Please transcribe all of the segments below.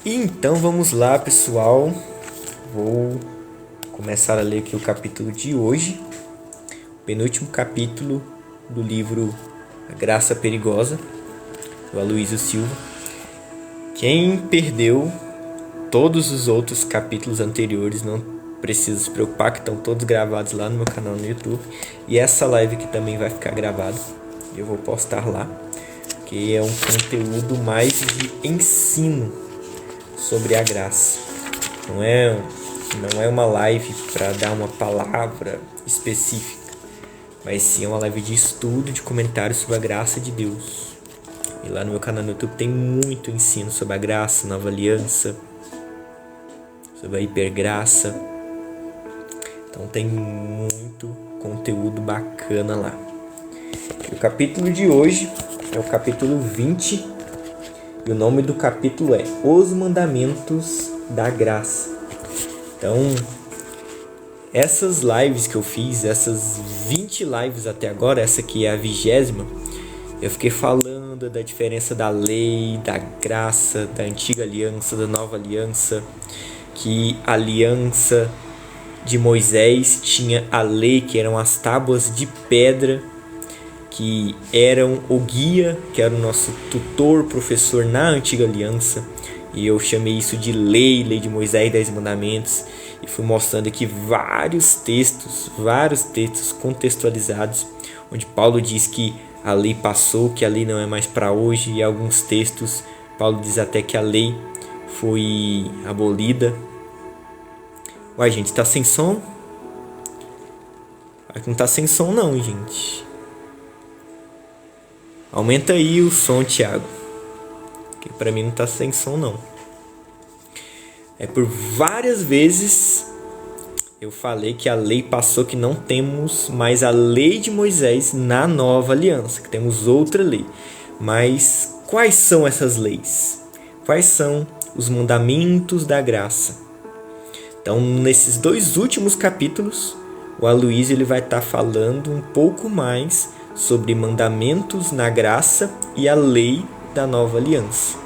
Então vamos lá, pessoal. Vou começar a ler aqui o capítulo de hoje, o penúltimo capítulo do livro A Graça Perigosa, do Aloysio Silva. Quem perdeu todos os outros capítulos anteriores não precisa se preocupar, que estão todos gravados lá no meu canal no YouTube. E essa live aqui também vai ficar gravada, eu vou postar lá, que é um conteúdo mais de ensino sobre a graça. Não é uma live para dar uma palavra específica, mas sim uma live de estudo, de comentários sobre a graça de Deus. E lá no meu canal no YouTube tem muito ensino sobre a graça, nova aliança, sobre a hipergraça. Então tem muito conteúdo bacana lá. E o capítulo de hoje é o capítulo 20. E o nome do capítulo é Os Mandamentos da Graça. Então, essas lives que eu fiz, essas 20 lives até agora, essa aqui é a 20ª, eu fiquei falando da diferença da lei, da graça, da antiga aliança, da nova aliança, que a aliança de Moisés tinha a lei, que eram as tábuas de pedra, que eram o guia, que era o nosso tutor, professor na antiga aliança. E eu chamei isso de lei de Moisés, 10 mandamentos. E fui mostrando aqui vários textos contextualizados, onde Paulo diz que a lei passou, que a lei não é mais para hoje. E alguns textos, Paulo diz até que a lei foi abolida. Uai, gente, tá sem som? Aqui não tá sem som não, gente. Aumenta aí o som, Thiago, que pra mim não tá sem som não. Por várias vezes eu falei que a lei passou, que não temos mais a lei de Moisés na nova aliança, que temos outra lei. Mas quais são essas leis? Quais são os mandamentos da graça? Então, nesses 2 últimos capítulos, o Aloysio ele vai estar falando um pouco mais sobre mandamentos na graça e a lei da nova aliança.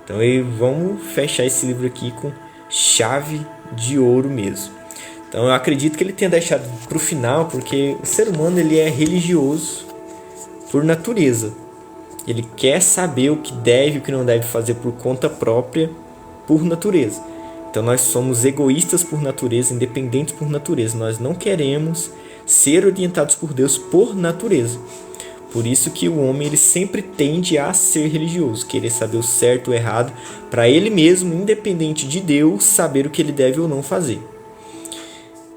Então vamos fechar esse livro aqui com chave de ouro mesmo. Então eu acredito que ele tenha deixado para o final, porque o ser humano ele é religioso por natureza. Ele quer saber o que deve e o que não deve fazer por conta própria, por natureza. Então nós somos egoístas por natureza, independentes por natureza. Nós não queremos ser orientados por Deus por natureza. Por isso que o homem ele sempre tende a ser religioso, querer saber o certo ou errado, para ele mesmo, independente de Deus, saber o que ele deve ou não fazer.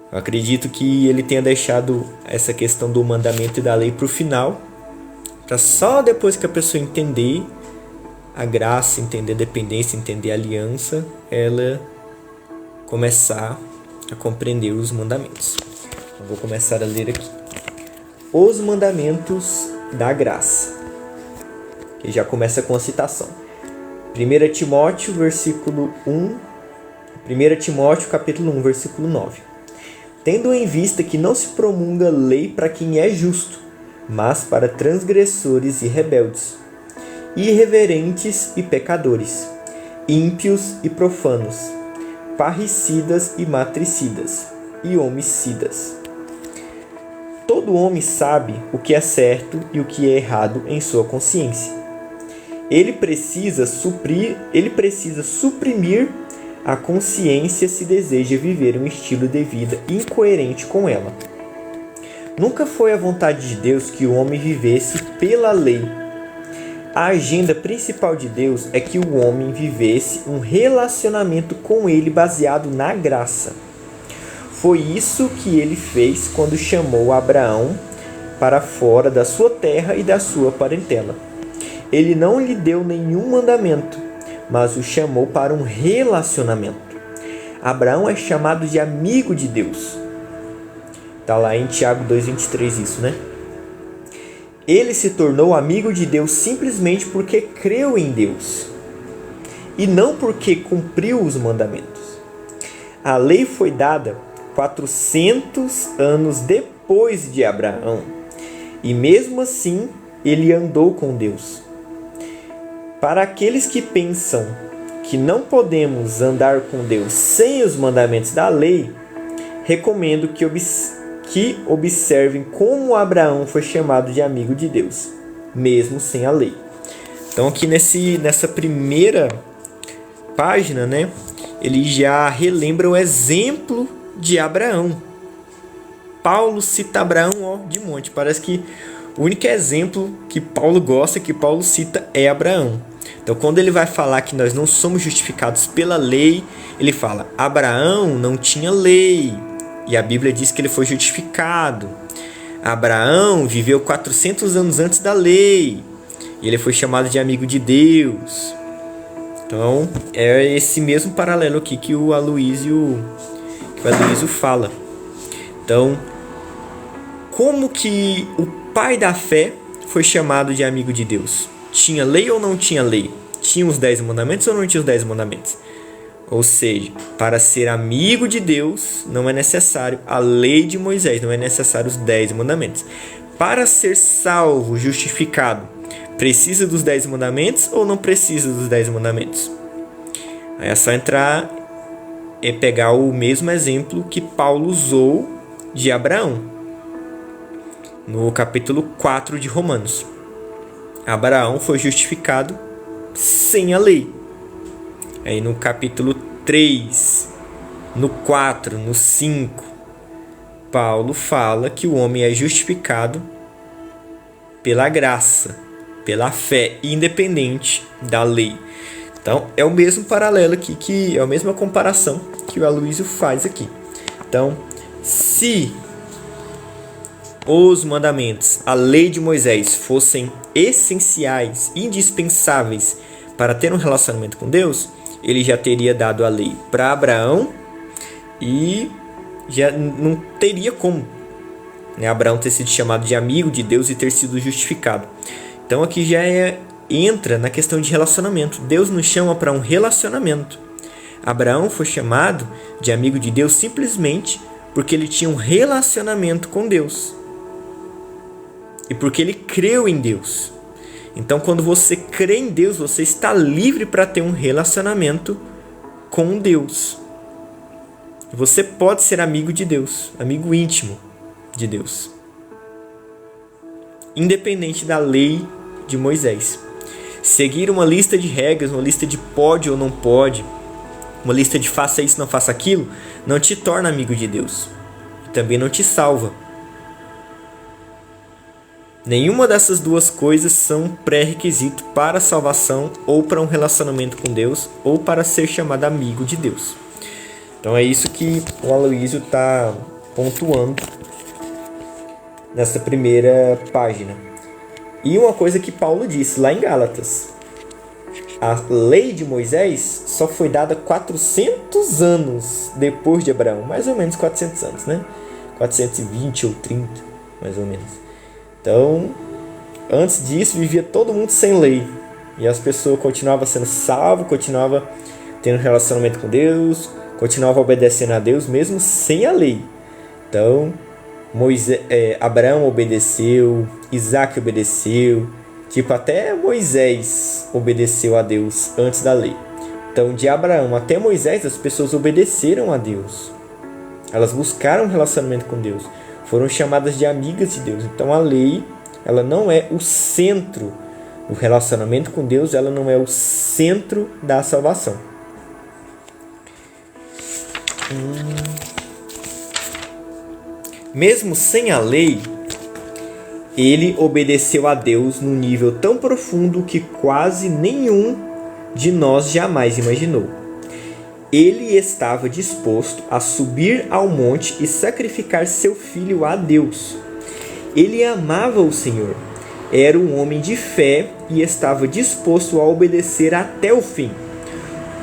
Eu acredito que ele tenha deixado essa questão do mandamento e da lei para o final, para só depois que a pessoa entender a graça, entender a dependência, entender a aliança, ela começar a compreender os mandamentos. Eu vou começar a ler aqui. Os mandamentos da graça. Que já começa com a citação. 1 Timóteo, versículo 1. 1 Timóteo, capítulo 1, versículo 9. Tendo em vista que não se promulga lei para quem é justo, mas para transgressores e rebeldes, irreverentes e pecadores, ímpios e profanos, parricidas e matricidas, e homicidas. Todo homem sabe o que é certo e o que é errado em sua consciência. Ele precisa suprimir a consciência se deseja viver um estilo de vida incoerente com ela. Nunca foi a vontade de Deus que o homem vivesse pela lei. A agenda principal de Deus é que o homem vivesse um relacionamento com ele baseado na graça. Foi isso que ele fez quando chamou Abraão para fora da sua terra e da sua parentela. Ele não lhe deu nenhum mandamento, mas o chamou para um relacionamento. Abraão é chamado de amigo de Deus. Está lá em Tiago 2,23 isso, né? Ele se tornou amigo de Deus simplesmente porque creu em Deus e não porque cumpriu os mandamentos. A lei foi dada 400 anos depois de Abraão, e mesmo assim ele andou com Deus. Para aqueles que pensam que não podemos andar com Deus sem os mandamentos da lei, recomendo que observem como Abraão foi chamado de amigo de Deus, mesmo sem a lei. Então aqui nessa primeira página, né, ele já relembra o exemplo de Abraão. Paulo cita Abraão de monte. Parece que o único exemplo que Paulo gosta, que Paulo cita, é Abraão. Então quando ele vai falar que nós não somos justificados pela lei, ele fala: Abraão não tinha lei, e a Bíblia diz que ele foi justificado. Abraão viveu 400 anos antes da lei, e ele foi chamado de amigo de Deus. Então é esse mesmo paralelo aqui que o Aloísio fala. Então, como que o pai da fé foi chamado de amigo de Deus? Tinha lei ou não tinha lei? Tinha os 10 mandamentos ou não tinha os 10 mandamentos? Ou seja, para ser amigo de Deus não é necessário a lei de Moisés, não é necessário os 10 mandamentos. Para ser salvo, justificado, precisa dos 10 mandamentos ou não precisa dos 10 mandamentos? Aí é só entrar e pegar o mesmo exemplo que Paulo usou de Abraão, no capítulo 4 de Romanos. Abraão foi justificado sem a lei. Aí no capítulo 3, no 4, no 5, Paulo fala que o homem é justificado pela graça, pela fé, independente da lei. Então é o mesmo paralelo aqui, que é a mesma comparação que o Aloísio faz aqui. Então, se os mandamentos, a lei de Moisés, fossem essenciais, indispensáveis para ter um relacionamento com Deus, ele já teria dado a lei para Abraão e já não teria como, né, Abraão ter sido chamado de amigo de Deus e ter sido justificado. Então aqui já entra na questão de relacionamento. Deus nos chama para um relacionamento. Abraão foi chamado de amigo de Deus simplesmente porque ele tinha um relacionamento com Deus e porque ele creu em Deus. Então, quando você crê em Deus, você está livre para ter um relacionamento com Deus. Você pode ser amigo de Deus, amigo íntimo de Deus, independente da lei de Moisés. Seguir uma lista de regras, uma lista de pode ou não pode, uma lista de faça isso, não faça aquilo, não te torna amigo de Deus e também não te salva. Nenhuma dessas duas coisas são pré-requisito para a salvação ou para um relacionamento com Deus ou para ser chamado amigo de Deus. Então é isso que o Aloísio está pontuando nessa primeira página. E uma coisa que Paulo disse lá em Gálatas: a lei de Moisés só foi dada 400 anos depois de Abraão, mais ou menos 400 anos, né? 420 ou 30, mais ou menos. Então, antes disso, vivia todo mundo sem lei. E as pessoas continuavam sendo salvas, continuavam tendo relacionamento com Deus, continuavam obedecendo a Deus, mesmo sem a lei. Então, Abraão obedeceu, Isaac obedeceu, até Moisés obedeceu a Deus antes da lei. Então, de Abraão até Moisés, as pessoas obedeceram a Deus. Elas buscaram um relacionamento com Deus. Foram chamadas de amigas de Deus. Então a lei, ela não é o centro do relacionamento com Deus, ela não é o centro da salvação. Mesmo sem a lei, ele obedeceu a Deus num nível tão profundo que quase nenhum de nós jamais imaginou. Ele estava disposto a subir ao monte e sacrificar seu filho a Deus. Ele amava o Senhor, era um homem de fé e estava disposto a obedecer até o fim.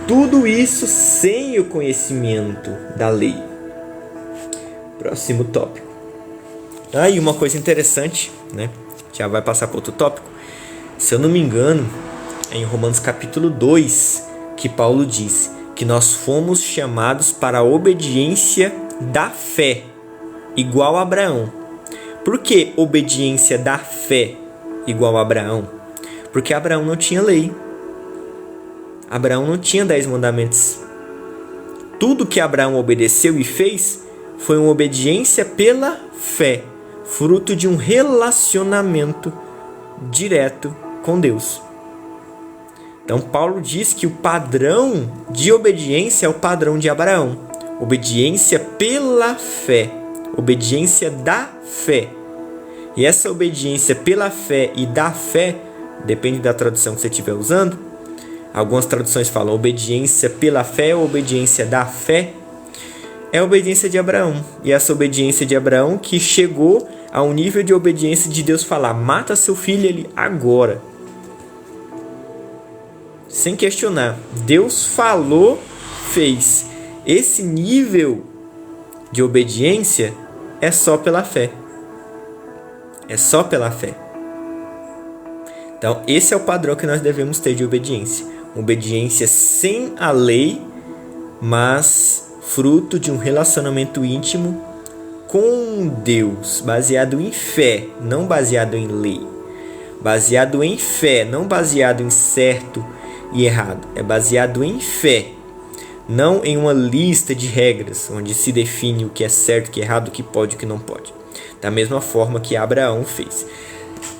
Tudo isso sem o conhecimento da lei. Próximo tópico. E uma coisa interessante, né? Já vai passar para outro tópico. Se eu não me engano, é em Romanos capítulo 2 que Paulo diz que nós fomos chamados para a obediência da fé, igual a Abraão. Por que obediência da fé igual a Abraão? Porque Abraão não tinha lei. Abraão não tinha 10 mandamentos. Tudo que Abraão obedeceu e fez foi uma obediência pela fé, fruto de um relacionamento direto com Deus. Então Paulo diz que o padrão de obediência é o padrão de Abraão. Obediência pela fé, obediência da fé. E essa obediência pela fé e da fé, depende da tradução que você estiver usando. Algumas traduções falam obediência pela fé ou obediência da fé. É a obediência de Abraão. E essa obediência de Abraão que chegou a um nível de obediência de Deus falar: mata seu filho ele agora. Sem questionar. Deus falou, fez. Esse nível de obediência é só pela fé. É só pela fé. Então, esse é o padrão que nós devemos ter de obediência. Obediência sem a lei, mas fruto de um relacionamento íntimo com Deus, baseado em fé, não baseado em lei. Baseado em fé, não baseado em certo e errado. É baseado em fé, não em uma lista de regras, onde se define o que é certo, o que é errado, o que pode e o que não pode. Da mesma forma que Abraão fez.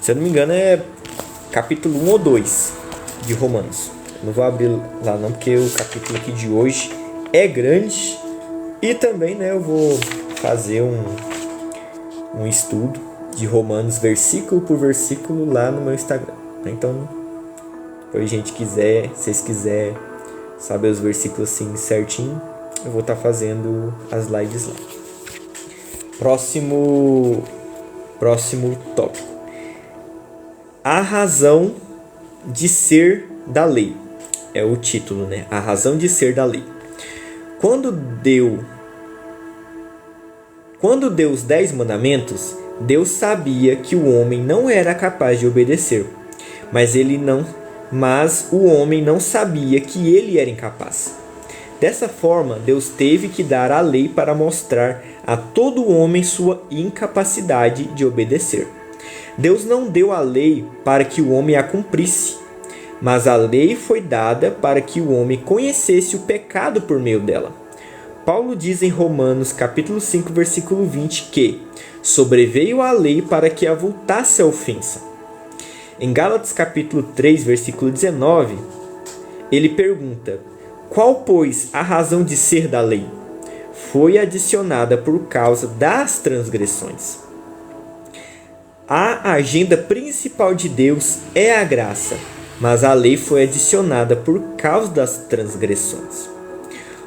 Se eu não me engano, é capítulo 1 ou 2 de Romanos. Não vou abrir lá não, porque o capítulo aqui de hoje é grande. E também, né, eu vou fazer um estudo de Romanos versículo por versículo lá no meu Instagram. Então, se gente quiser, se vocês quiserem saber os versículos assim certinho, eu vou estar fazendo as lives lá. Próximo tópico. A razão de ser da lei. É o título, né? A razão de ser da lei. Quando deu os 10 mandamentos, Deus sabia que o homem não era capaz de obedecer. Mas o homem não sabia que ele era incapaz. Dessa forma, Deus teve que dar a lei para mostrar a todo homem sua incapacidade de obedecer. Deus não deu a lei para que o homem a cumprisse, mas a lei foi dada para que o homem conhecesse o pecado por meio dela. Paulo diz em Romanos capítulo 5, versículo 20 que sobreveio a lei para que avultasse a ofensa. Em Gálatas capítulo 3, versículo 19, ele pergunta: qual, pois, a razão de ser da lei? Foi adicionada por causa das transgressões. A agenda principal de Deus é a graça, mas a lei foi adicionada por causa das transgressões.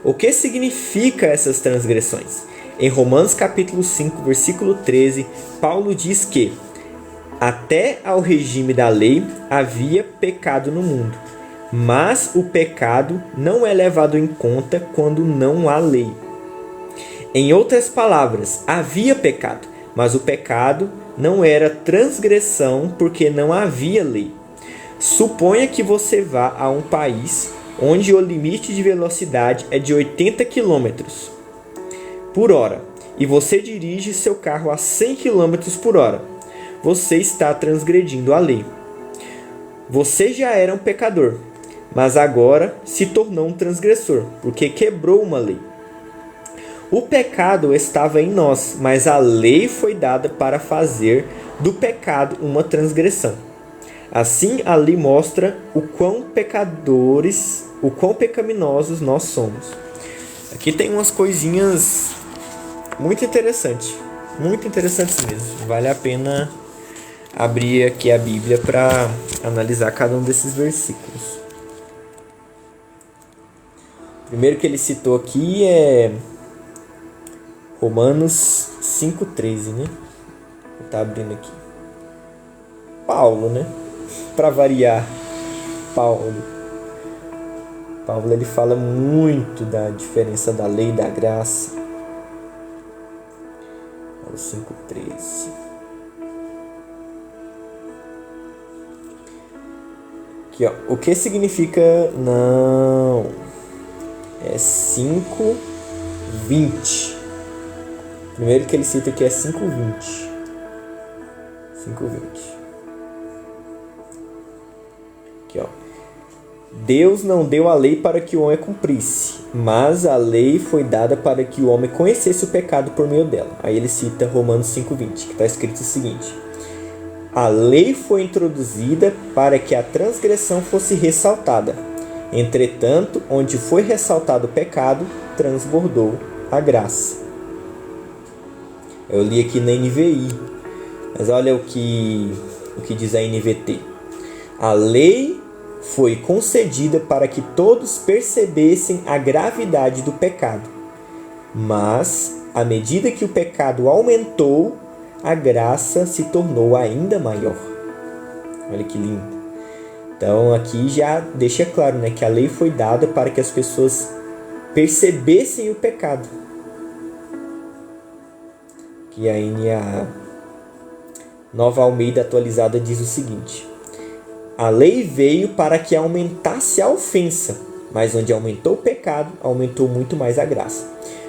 O que significa essas transgressões? Em Romanos capítulo 5, versículo 13, Paulo diz que até ao regime da lei havia pecado no mundo, mas o pecado não é levado em conta quando não há lei. Em outras palavras, havia pecado, mas o pecado não era transgressão porque não havia lei. Suponha que você vá a um país onde o limite de velocidade é de 80 km por hora e você dirige seu carro a 100 km por hora. Você está transgredindo a lei. Você já era um pecador, mas agora se tornou um transgressor, porque quebrou uma lei. O pecado estava em nós, mas a lei foi dada para fazer do pecado uma transgressão. Assim, a lei mostra o quão pecaminosos nós somos. Aqui tem umas coisinhas muito interessantes mesmo. Vale a pena abrir aqui a Bíblia para analisar cada um desses versículos. O primeiro que ele citou aqui é Romanos 5,13, né? Vou estar abrindo aqui. Paulo, né? Para variar, Paulo ele fala muito da diferença da lei e da graça. 5,13. Aqui, ó. O que significa? Não. É 5,20. Primeiro que ele cita aqui é 5,20. 5,20. Aqui, ó. Deus não deu a lei para que o homem cumprisse, mas a lei foi dada para que o homem conhecesse o pecado por meio dela. Aí ele cita Romanos 5,20, que está escrito o seguinte: a lei foi introduzida para que a transgressão fosse ressaltada. Entretanto, onde foi ressaltado o pecado, transbordou a graça. Eu li aqui na NVI, mas olha o que diz a NVT. A lei foi concedida para que todos percebessem a gravidade do pecado. Mas, à medida que o pecado aumentou, a graça se tornou ainda maior. Olha que lindo. Então aqui já deixa claro, né, que a lei foi dada para que as pessoas percebessem o pecado. Que a NAA Nova Almeida Atualizada diz o seguinte: a lei veio para que aumentasse a ofensa, mas onde aumentou o pecado, aumentou muito mais a graça.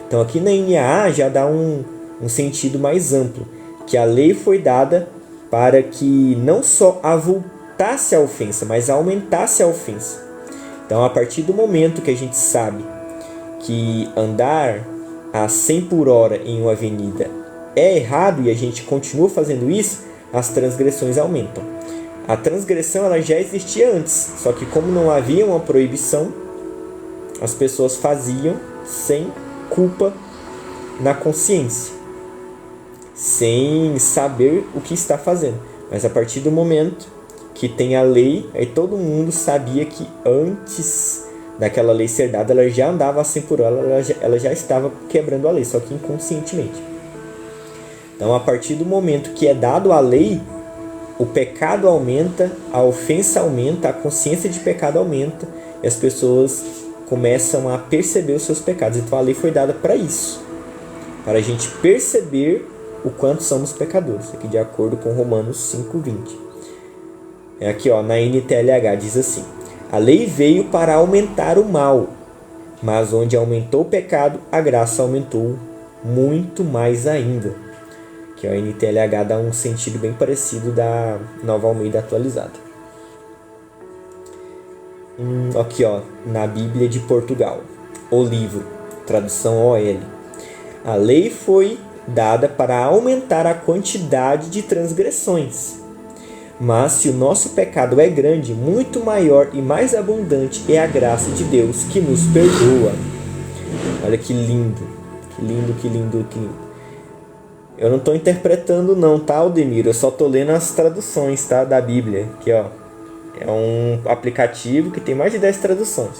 Então aqui na NAA já dá um sentido mais amplo, que a lei foi dada para que não só avultasse a ofensa, mas aumentasse a ofensa. Então a partir do momento que a gente sabe que andar a 100 por hora em uma avenida é errado e a gente continua fazendo isso, as transgressões aumentam. A transgressão ela já existia antes, só que como não havia uma proibição, as pessoas faziam sem culpa na consciência, sem saber o que está fazendo. Mas a partir do momento que tem a lei, aí todo mundo sabia que antes daquela lei ser dada, ela já andava assim por ela já estava quebrando a lei, só que inconscientemente. Então, a partir do momento que é dado a lei, o pecado aumenta, a ofensa aumenta, a consciência de pecado aumenta, e as pessoas começam a perceber os seus pecados. Então, a lei foi dada para isso, para a gente perceber o quanto somos pecadores, aqui de acordo com Romanos 5,20. Aqui ó, na NTLH diz assim: a lei veio para aumentar o mal, mas onde aumentou o pecado, a graça aumentou muito mais ainda. Que a NTLH dá um sentido bem parecido da Nova Almeida Atualizada. Aqui ó, na Bíblia de Portugal, o livro, tradução OL. A lei foi dada para aumentar a quantidade de transgressões. Mas se o nosso pecado é grande, muito maior e mais abundante é a graça de Deus que nos perdoa. Olha que lindo, que lindo, que lindo, que lindo. Eu não estou interpretando não, tá, Aldemir? Eu só estou lendo as traduções, tá, da Bíblia. Aqui, ó. É um aplicativo que tem mais de 10 traduções.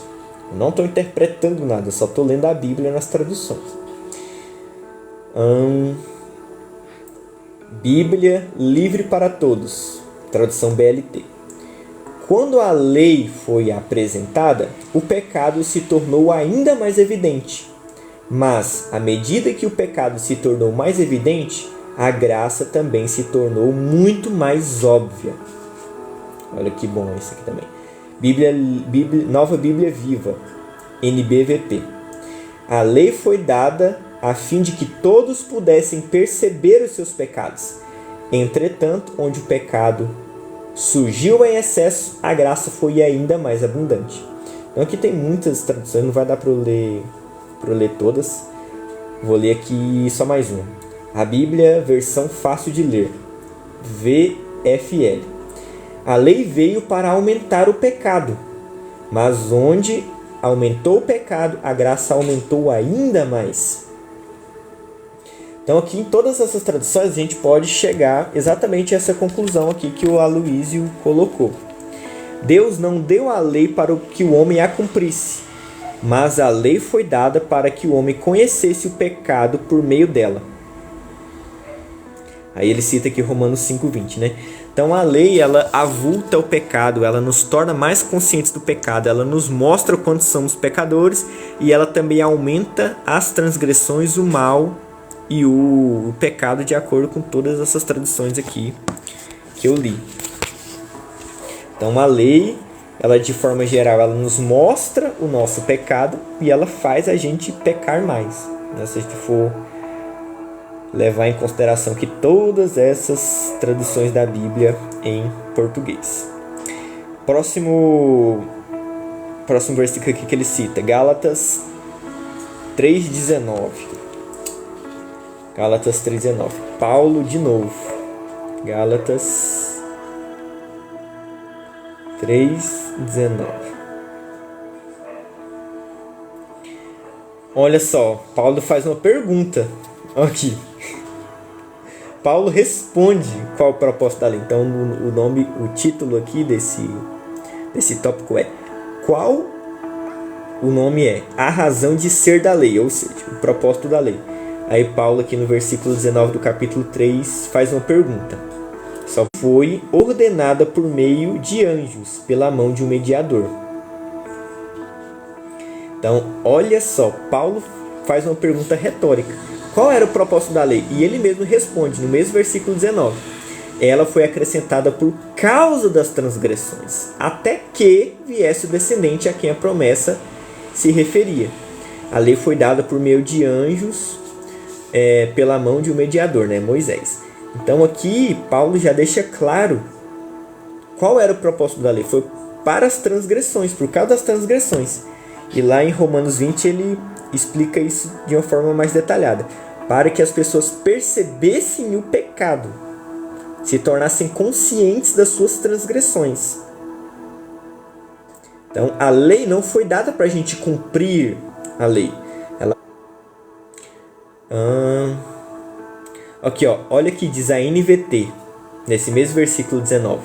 Eu não estou interpretando nada, eu só estou lendo a Bíblia nas traduções. Bíblia livre para todos. Tradução BLT. Quando a lei foi apresentada, o pecado se tornou ainda mais evidente. Mas, à medida que o pecado se tornou mais evidente, a graça também se tornou muito mais óbvia. Olha que bom isso aqui também. Nova Bíblia Viva, NBVP. A lei foi dada a fim de que todos pudessem perceber os seus pecados. Entretanto, onde o pecado surgiu em excesso, a graça foi ainda mais abundante. Então aqui tem muitas traduções, não vai dar para eu ler todas. Vou ler aqui só mais uma. A Bíblia, versão fácil de ler, VFL. A lei veio para aumentar o pecado, mas onde aumentou o pecado, a graça aumentou ainda mais. Então aqui em todas essas traduções a gente pode chegar exatamente a essa conclusão aqui que o Aloísio colocou. Deus não deu a lei para que o homem a cumprisse, mas a lei foi dada para que o homem conhecesse o pecado por meio dela. Aí ele cita aqui Romanos 5,20, né? Então a lei, ela avulta o pecado, ela nos torna mais conscientes do pecado, ela nos mostra o quanto somos pecadores e ela também aumenta as transgressões, o mal e o pecado, de acordo com todas essas traduções aqui que eu li. Então a lei, ela de forma geral, ela nos mostra o nosso pecado e ela faz a gente pecar mais, né? Se a gente for levar em consideração que todas essas traduções da Bíblia em português. Próximo próximo versículo aqui que ele cita, Gálatas 3,19. Gálatas 3,19. Paulo de novo. Gálatas 3,19. Olha só, Paulo faz uma pergunta aqui. Paulo responde qual o propósito da lei. Então, o título aqui desse tópico é: qual o nome é? A razão de ser da lei, ou seja, o propósito da lei. Aí Paulo aqui no versículo 19 do capítulo 3 faz uma pergunta. Só foi ordenada por meio de anjos, pela mão de um mediador. Então, olha só, Paulo faz uma pergunta retórica. Qual era o propósito da lei? E ele mesmo responde no mesmo versículo 19. Ela foi acrescentada por causa das transgressões, até que viesse o descendente a quem a promessa se referia. A lei foi dada por meio de anjos, pela mão de um mediador, Moisés. Então aqui Paulo já deixa claro qual era o propósito da lei. Foi para as transgressões, por causa das transgressões. E lá em Romanos 20 ele explica isso de uma forma mais detalhada. Para que as pessoas percebessem o pecado, se tornassem conscientes das suas transgressões. Então a lei não foi dada para a gente cumprir a lei. Aqui, olha o que diz a NVT, nesse mesmo versículo 19.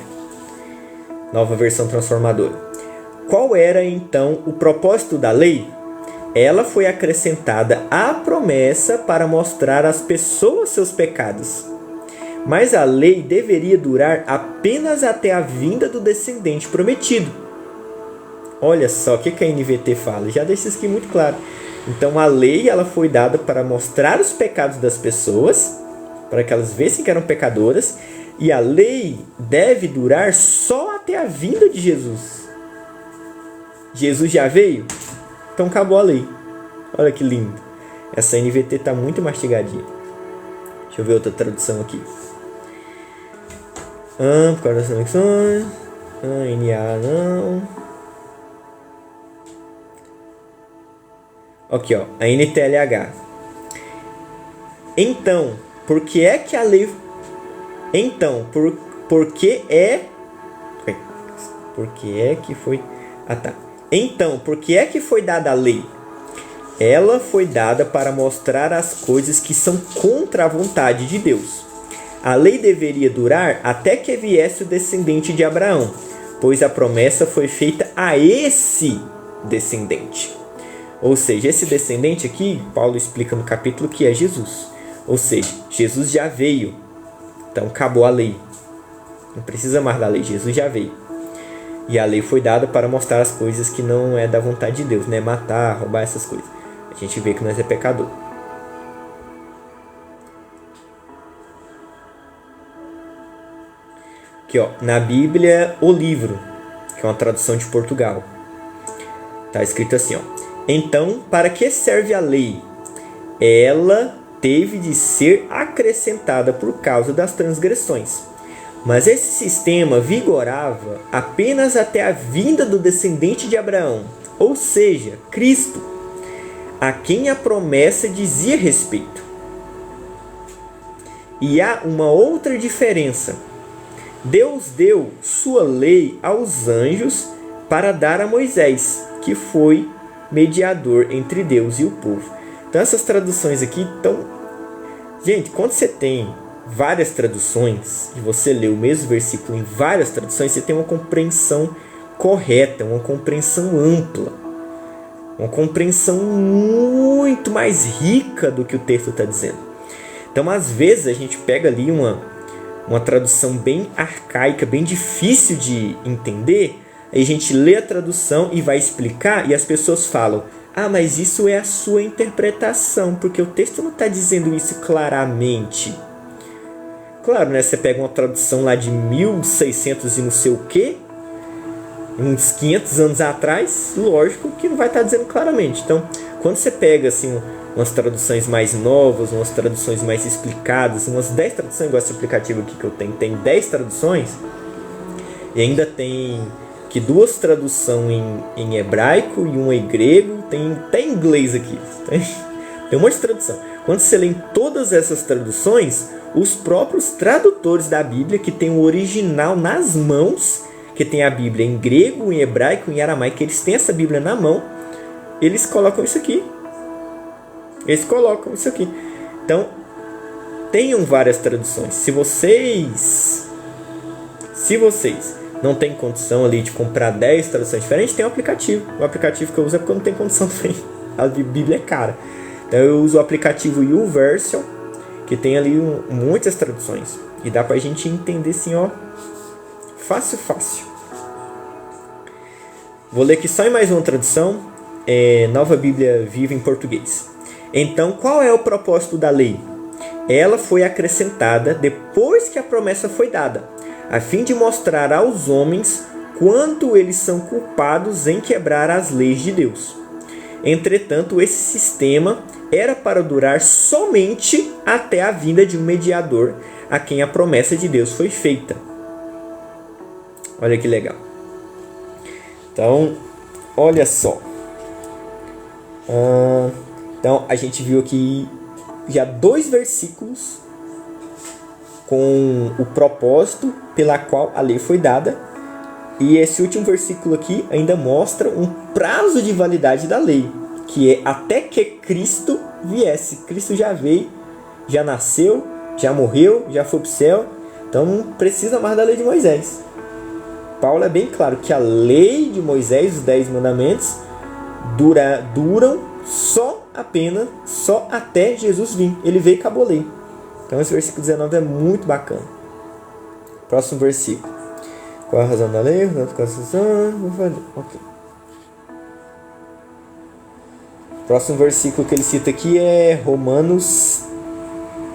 Nova versão transformadora. Qual era então o propósito da lei? Ela foi acrescentada à promessa para mostrar às pessoas seus pecados. Mas a lei deveria durar apenas até a vinda do descendente prometido. Olha só o que a NVT fala. Já deixa isso aqui muito claro. Então a lei ela foi dada para mostrar os pecados das pessoas, para que elas vissem que eram pecadoras. E a lei deve durar só até a vinda de Jesus. Jesus já veio? Então acabou a lei. Olha que lindo. Essa NVT está muito mastigadinha. Deixa eu ver outra tradução aqui. Por causa das conexões. NA não. Aqui, a NTLH. Então, por que é que a lei... Então, por que é que foi... Então, por que é que foi dada a lei? Ela foi dada para mostrar as coisas que são contra a vontade de Deus. A lei deveria durar até que viesse o descendente de Abraão, pois a promessa foi feita a esse descendente. Ou seja, esse descendente aqui, Paulo explica no capítulo que é Jesus. Ou seja, Jesus já veio. Então acabou a lei. Não precisa mais da lei, Jesus já veio. E a lei foi dada para mostrar as coisas que não é da vontade de Deus, matar, roubar, essas coisas. A gente vê que nós é pecador. Aqui, na Bíblia, o livro, que é uma tradução de Portugal. Está escrito assim, Então, para que serve a lei? Ela teve de ser acrescentada por causa das transgressões. Mas esse sistema vigorava apenas até a vinda do descendente de Abraão, ou seja, Cristo, a quem a promessa dizia respeito. E há uma outra diferença. Deus deu sua lei aos anjos para dar a Moisés, que foi mediador entre Deus e o povo. Então essas traduções aqui estão... Gente, quando você tem várias traduções, e você lê o mesmo versículo em várias traduções, você tem uma compreensão correta, uma compreensão ampla, uma compreensão muito mais rica do que o texto está dizendo. Então, às vezes, a gente pega ali uma tradução bem arcaica, bem difícil de entender, aí a gente lê a tradução e vai explicar, e as pessoas falam: mas isso é a sua interpretação, porque o texto não está dizendo isso claramente. Claro, você pega uma tradução lá de 1600 e não sei o que, uns 500 anos atrás, lógico que não vai estar dizendo claramente. Então, quando você pega assim, umas traduções mais novas, umas traduções mais explicadas, umas 10 traduções, igual esse aplicativo aqui que eu tenho, tem 10 traduções, e ainda tem que duas traduções em hebraico e uma em grego, tem até em inglês aqui. Tem um monte de tradução. Quando você lê em todas essas traduções, os próprios tradutores da Bíblia, que tem o original nas mãos, que tem a Bíblia em grego, em hebraico, em aramaico, eles têm essa Bíblia na mão, eles colocam isso aqui. Então, tenham várias traduções. Se vocês não têm condição ali de comprar 10 traduções diferentes, tem um aplicativo. O aplicativo que eu uso é porque eu não tenho condição também. A Bíblia é cara. Então eu uso o aplicativo YouVersion, que tem ali muitas traduções. E dá pra gente entender assim, ó, fácil. Vou ler aqui só em mais uma tradução, Nova Bíblia Viva em português. Então, qual é o propósito da lei? Ela foi acrescentada depois que a promessa foi dada, a fim de mostrar aos homens quanto eles são culpados em quebrar as leis de Deus. Entretanto, esse sistema era para durar somente até a vinda de um mediador, a quem a promessa de Deus foi feita. Olha que legal. Então, olha só. Então, a gente viu aqui já 2 versículos com o propósito pela qual a lei foi dada. E esse último versículo aqui ainda mostra um prazo de validade da lei, que é até que Cristo viesse. Cristo já veio, já nasceu, já morreu, já foi para o céu. Então não precisa mais da lei de Moisés. Paulo é bem claro que a lei de Moisés, os 10 mandamentos, duram só até Jesus vir. Ele veio e acabou a lei. Então esse versículo 19 é muito bacana. Próximo versículo. Qual a razão da lei? Ok. Próximo versículo que ele cita aqui é Romanos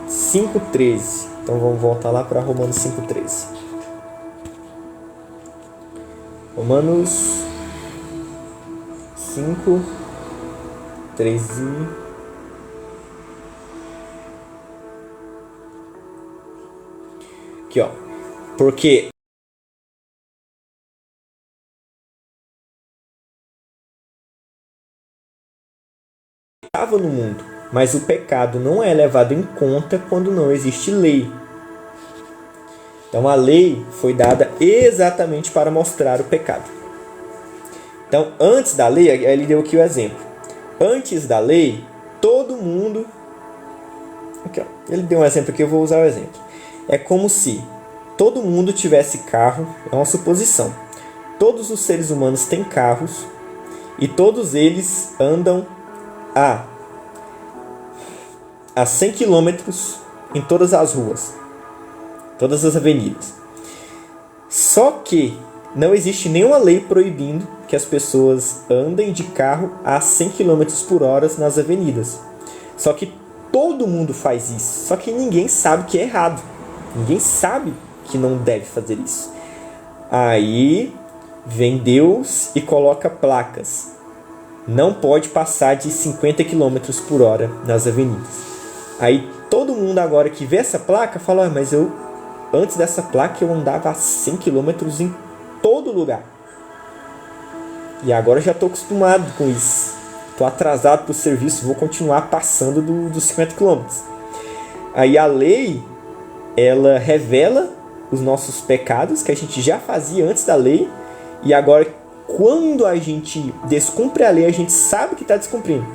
5,13. Então vamos voltar lá para Romanos 5,13. Romanos 5,13. Aqui, ó. Porque estava no mundo, mas o pecado não é levado em conta quando não existe lei. Então a lei foi dada exatamente para mostrar o pecado. Então antes da lei, ele deu aqui o exemplo. Antes da lei, todo mundo... Aqui, ó. Ele deu um exemplo aqui, eu vou usar o exemplo. É como se todo mundo tivesse carro, é uma suposição. Todos os seres humanos têm carros e todos eles andam a 100 km em todas as ruas, todas as avenidas. Só que não existe nenhuma lei proibindo que as pessoas andem de carro a 100 km por hora nas avenidas. Só que todo mundo faz isso. Só que ninguém sabe que é errado. Ninguém sabe que não deve fazer isso. Aí vem Deus e coloca placas. Não pode passar de 50 km por hora nas avenidas. Aí todo mundo agora que vê essa placa fala, mas antes dessa placa eu andava a 100 km em todo lugar. E agora já estou acostumado com isso. Estou atrasado para o serviço, vou continuar passando dos 50 km. Aí a lei, ela revela os nossos pecados que a gente já fazia antes da lei. E agora, quando a gente descumpre a lei, a gente sabe que está descumprindo.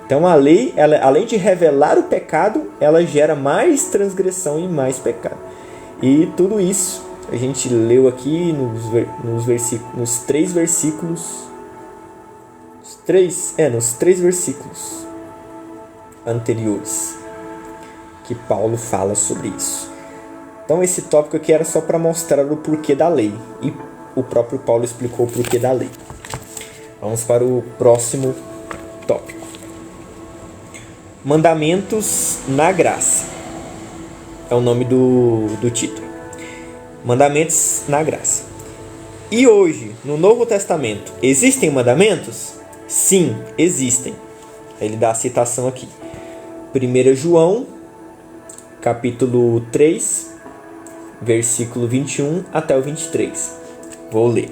Então a lei, ela, além de revelar o pecado, ela gera mais transgressão e mais pecado. E tudo isso a gente leu aqui nos 3 versículos. Nos 3 versículos anteriores que Paulo fala sobre isso. Então esse tópico aqui era só para mostrar o porquê da lei. E o próprio Paulo explicou o porquê da lei. Vamos para o próximo tópico. Mandamentos na graça. É o nome do título. Mandamentos na graça. E hoje, no Novo Testamento, existem mandamentos? Sim, existem. Ele dá a citação aqui. 1 João, capítulo 3, versículo 21 até o 23. Vou ler.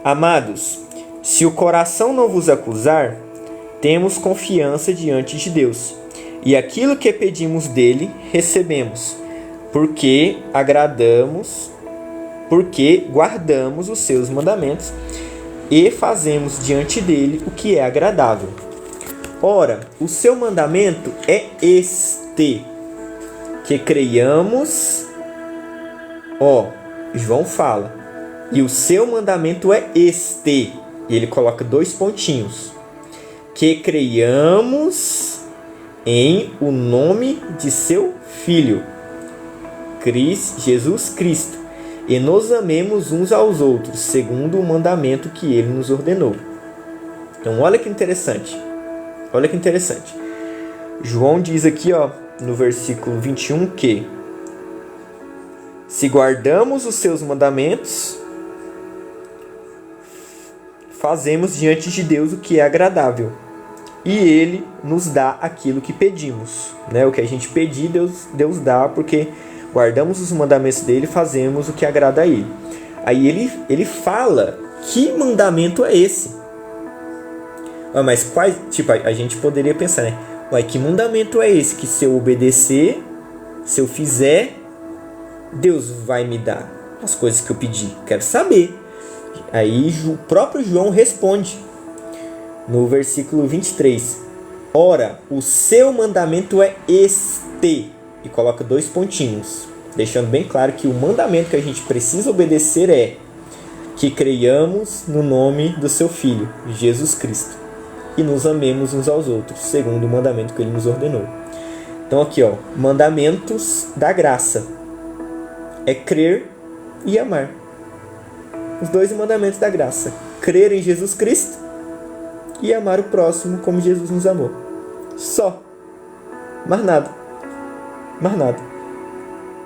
Amados, se o coração não vos acusar, temos confiança diante de Deus, e aquilo que pedimos dele, recebemos, porque guardamos os seus mandamentos e fazemos diante dele o que é agradável. Ora, o seu mandamento é este, que creiamos. João fala, e o seu mandamento é este, e ele coloca 2 pontinhos, que creiamos em o nome de seu Filho, Jesus Cristo, e nos amemos uns aos outros, segundo o mandamento que ele nos ordenou. Então, olha que interessante. João diz aqui, no versículo 21, que se guardamos os seus mandamentos, fazemos diante de Deus o que é agradável. E ele nos dá aquilo que pedimos. O que a gente pedir, Deus dá, porque guardamos os mandamentos dele e fazemos o que agrada a ele. Aí ele fala, que mandamento é esse? Mas quais, a gente poderia pensar, que mandamento é esse? Que se eu obedecer, se eu fizer, Deus vai me dar as coisas que eu pedi. Quero saber. Aí o próprio João responde no versículo 23. Ora, o seu mandamento é este. E coloca 2 pontinhos, deixando bem claro que o mandamento que a gente precisa obedecer é que creiamos no nome do seu Filho, Jesus Cristo, e nos amemos uns aos outros, segundo o mandamento que ele nos ordenou. Então aqui, mandamentos da graça é crer e amar. Os 2 mandamentos da graça: crer em Jesus Cristo e amar o próximo como Jesus nos amou. Só. Mais nada.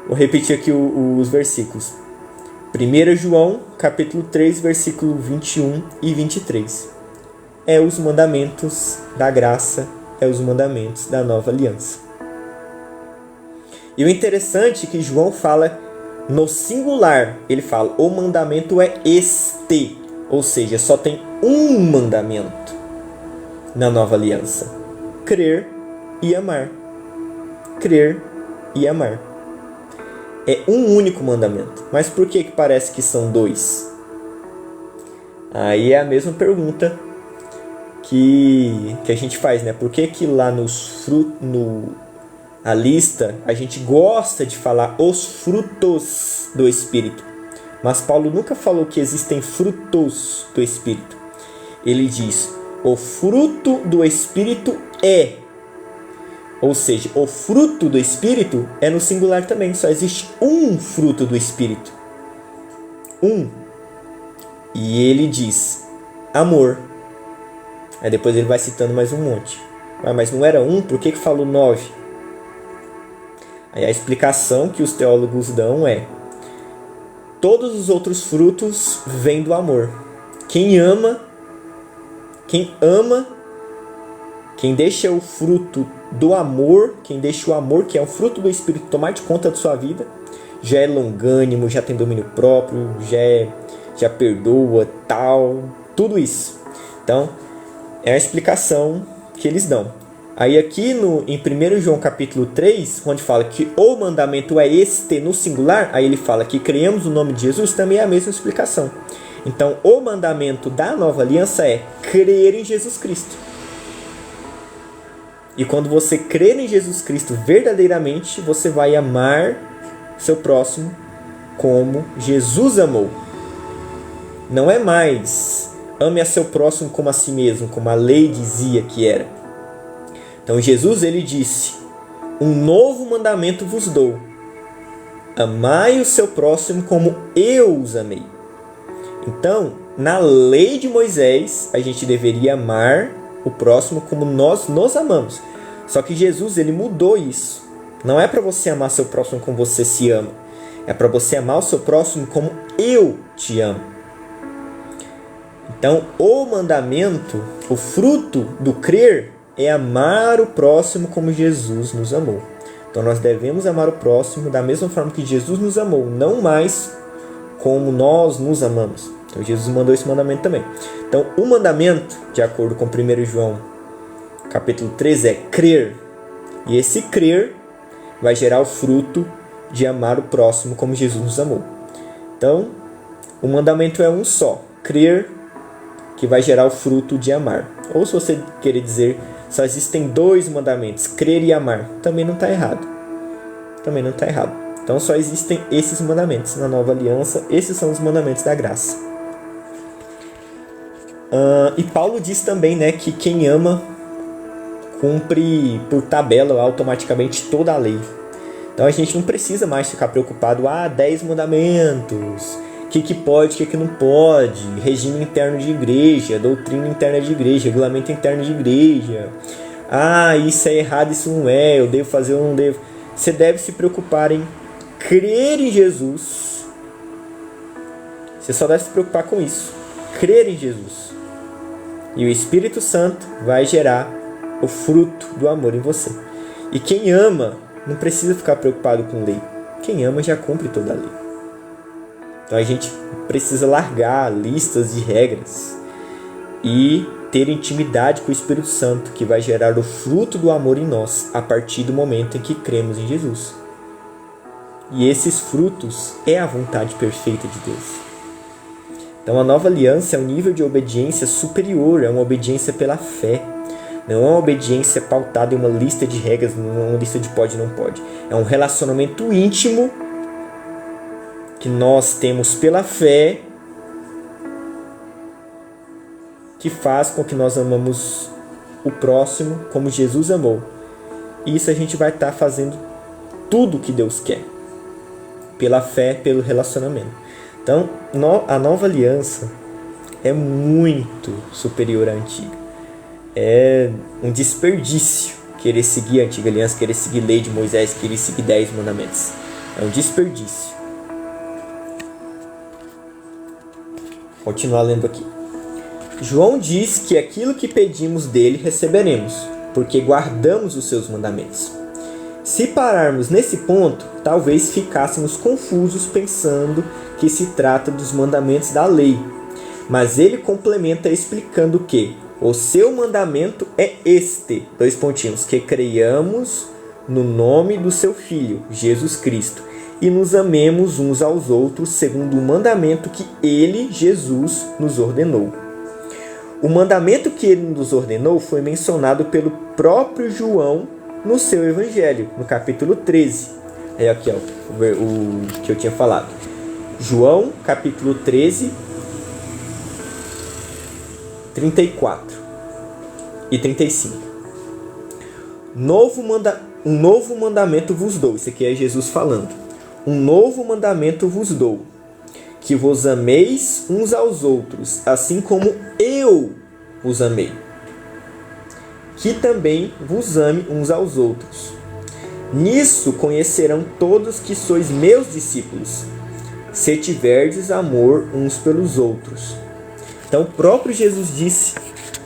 Vou repetir aqui os versículos. 1 João, capítulo 3, versículo 21 e 23. É os mandamentos da graça, é os mandamentos da nova aliança. E o interessante é que João fala no singular. Ele fala, o mandamento é este. Ou seja, só tem um mandamento na nova aliança: crer e amar. Crer e amar. É um único mandamento. Mas por que parece que são 2? Aí é a mesma pergunta que a gente faz, Por que lá a lista a gente gosta de falar os frutos do Espírito? Mas Paulo nunca falou que existem frutos do Espírito. Ele diz, o fruto do Espírito é. Ou seja, o fruto do Espírito é no singular também. Só existe um fruto do Espírito. Um. E ele diz, amor. Aí depois ele vai citando mais um monte. Mas não era um? Por que falou 9? Aí a explicação que os teólogos dão é: todos os outros frutos vêm do amor. Quem ama, quem deixa o fruto do amor, quem deixa o amor, que é o fruto do Espírito, tomar de conta da sua vida, já é longânimo, já tem domínio próprio, já perdoa, tal, tudo isso. Então, é a explicação que eles dão. Aí aqui em 1 João capítulo 3, onde fala que o mandamento é este no singular, aí ele fala que creiamos no nome de Jesus, também é a mesma explicação. Então, o mandamento da nova aliança é crer em Jesus Cristo. E quando você crer em Jesus Cristo verdadeiramente, você vai amar seu próximo como Jesus amou. Não é mais ame a seu próximo como a si mesmo, como a lei dizia que era. Então Jesus, ele disse, um novo mandamento vos dou. Amai o seu próximo como eu os amei. Então, na lei de Moisés, a gente deveria amar o próximo como nós nos amamos. Só que Jesus, ele mudou isso. Não é para você amar seu próximo como você se ama. É para você amar o seu próximo como eu te amo. Então, o mandamento, o fruto do crer, é amar o próximo como Jesus nos amou. Então, nós devemos amar o próximo da mesma forma que Jesus nos amou, não mais como nós nos amamos. Então Jesus mandou esse mandamento também. Então o mandamento, de acordo com 1 João capítulo 3, é crer. E esse crer vai gerar o fruto de amar o próximo como Jesus nos amou. Então o mandamento é um só, crer, que vai gerar o fruto de amar. Ou se você querer dizer, só existem 2 mandamentos, crer e amar, também não está errado. Também não está errado. Então só existem esses mandamentos na nova aliança, esses são os mandamentos da graça. E Paulo diz também, né, que quem ama cumpre por tabela automaticamente toda a lei. Então a gente não precisa mais ficar preocupado, 10 mandamentos, o que pode, o que não pode, regime interno de igreja, doutrina interna de igreja, regulamento interno de igreja. Isso é errado, isso não é, eu devo fazer ou não devo. Você deve se preocupar em crer em Jesus. Você só deve se preocupar com isso, crer em Jesus. E o Espírito Santo vai gerar o fruto do amor em você. E quem ama não precisa ficar preocupado com lei. Quem ama já cumpre toda a lei. Então a gente precisa largar listas de regras e ter intimidade com o Espírito Santo, que vai gerar o fruto do amor em nós a partir do momento em que cremos em Jesus. E esses frutos é a vontade perfeita de Deus. Então a nova aliança é um nível de obediência superior, é uma obediência pela fé. Não é uma obediência pautada em uma lista de regras, não é uma lista de pode e não pode. É um relacionamento íntimo que nós temos pela fé, que faz com que nós amamos o próximo como Jesus amou. E isso a gente vai estar fazendo tudo o que Deus quer, pela fé, pelo relacionamento. Então, a nova aliança é muito superior à antiga. É um desperdício querer seguir a antiga aliança, querer seguir a lei de Moisés, querer seguir 10 mandamentos. É um desperdício. Continuar lendo aqui. João diz que aquilo que pedimos dele receberemos, porque guardamos os seus mandamentos. Se pararmos nesse ponto, talvez ficássemos confusos pensando que se trata dos mandamentos da lei. Mas ele complementa explicando que o seu mandamento é este, que creiamos no nome do seu Filho, Jesus Cristo, e nos amemos uns aos outros segundo o mandamento que ele, Jesus, nos ordenou. O mandamento que ele nos ordenou foi mencionado pelo próprio João no seu Evangelho, no capítulo 13. É aqui, o que eu tinha falado. João, capítulo 13, 34 e 35. Um novo mandamento vos dou. Isso aqui é Jesus falando. Um novo mandamento vos dou, que vos ameis uns aos outros, assim como eu vos amei. Que também vos ame uns aos outros. Nisso conhecerão todos que sois meus discípulos, se tiverdes amor uns pelos outros. Então o próprio Jesus disse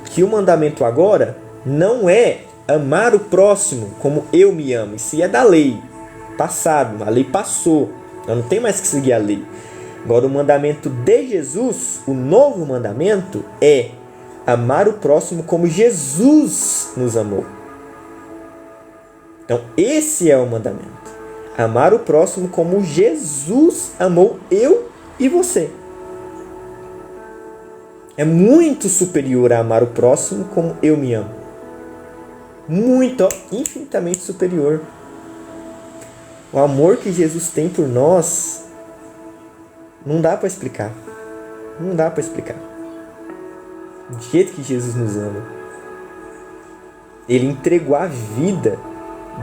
que o mandamento agora não é amar o próximo como eu me amo. Isso é da lei, passado, a lei passou, eu não tenho mais que seguir a lei. Agora o mandamento de Jesus, o novo mandamento, é amar o próximo como Jesus nos amou. Então esse é o mandamento. Amar o próximo como Jesus amou eu e você. É muito superior a amar o próximo como eu me amo. Muito, infinitamente superior. O amor que Jesus tem por nós não dá para explicar. Não dá para explicar. Do jeito que Jesus nos ama. Ele entregou a vida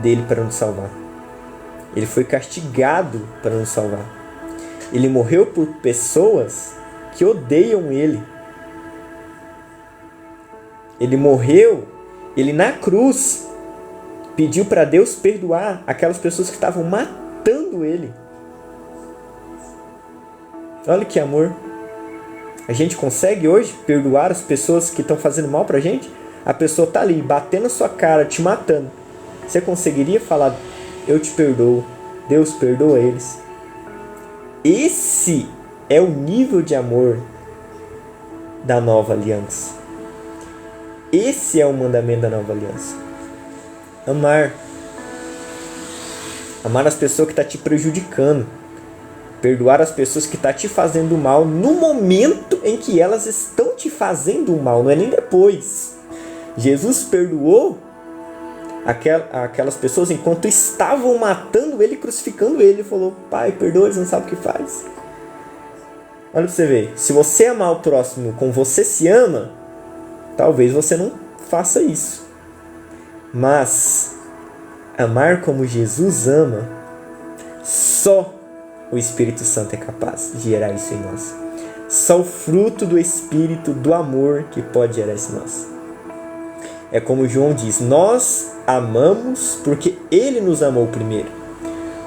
dele para nos salvar. Ele foi castigado para nos salvar. Ele morreu por pessoas que odeiam ele. Ele morreu, ele na cruz pediu para Deus perdoar aquelas pessoas que estavam matando ele. Olha que amor. A gente consegue hoje perdoar as pessoas que estão fazendo mal pra gente? A pessoa está ali, batendo na sua cara, te matando. Você conseguiria falar, eu te perdoo, Deus perdoa eles? Esse é o nível de amor da nova aliança. Esse é o mandamento da nova aliança. Amar. Amar as pessoas que estão te prejudicando. Perdoar as pessoas que estão te fazendo mal no momento em que elas estão te fazendo mal, não é nem depois. Jesus perdoou aquelas pessoas enquanto estavam matando ele, crucificando ele. Ele falou: Pai, perdoa, eles não sabem o que faz. Olha pra você ver. Se você amar o próximo como você se ama, talvez você não faça isso. Mas amar como Jesus ama, só o Espírito Santo é capaz de gerar isso em nós. Só o fruto do Espírito, do amor, que pode gerar isso em nós. É como João diz: nós amamos porque Ele nos amou primeiro.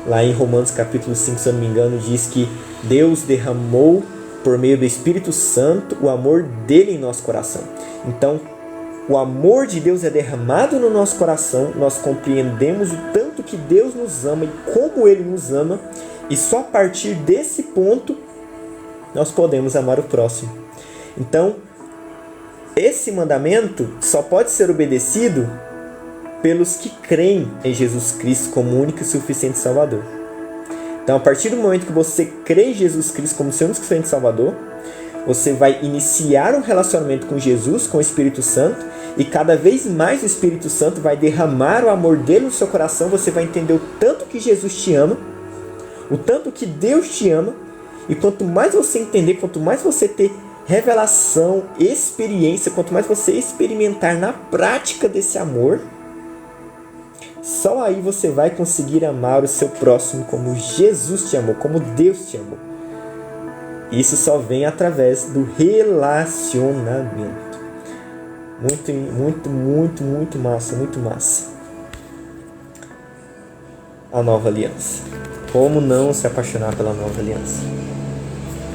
Lá em Romanos capítulo 5, se eu não me engano, diz que Deus derramou por meio do Espírito Santo o amor dele em nosso coração. Então, o amor de Deus é derramado no nosso coração, nós compreendemos o tanto que Deus nos ama e como Ele nos ama, e só a partir desse ponto nós podemos amar o próximo. Então, esse mandamento só pode ser obedecido pelos que creem em Jesus Cristo como único e suficiente Salvador. Então, a partir do momento que você crê em Jesus Cristo como seu único e suficiente Salvador, você vai iniciar um relacionamento com Jesus, com o Espírito Santo, e cada vez mais o Espírito Santo vai derramar o amor dele no seu coração. Você vai entender o tanto que Jesus te ama, o tanto que Deus te ama, e quanto mais você entender, quanto mais você ter revelação, experiência, quanto mais você experimentar na prática desse amor, só aí você vai conseguir amar o seu próximo como Jesus te amou, como Deus te amou. Isso só vem através do relacionamento. Muito massa, muito massa. A nova aliança. Como não se apaixonar pela nova aliança?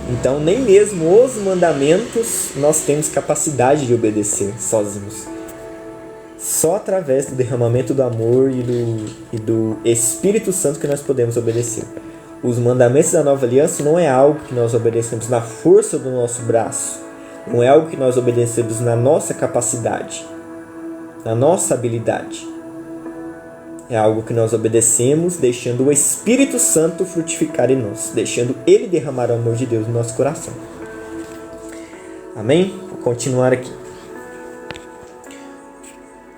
Então, nem mesmo os mandamentos nós temos capacidade de obedecer sozinhos. Só através do derramamento do amor e do Espírito Santo que nós podemos obedecer. Os mandamentos da nova aliança não é algo que nós obedecemos na força do nosso braço. Não é algo que nós obedecemos na nossa capacidade, na nossa habilidade. É algo que nós obedecemos deixando o Espírito Santo frutificar em nós, deixando Ele derramar o amor de Deus no nosso coração. Amém? Vou continuar aqui.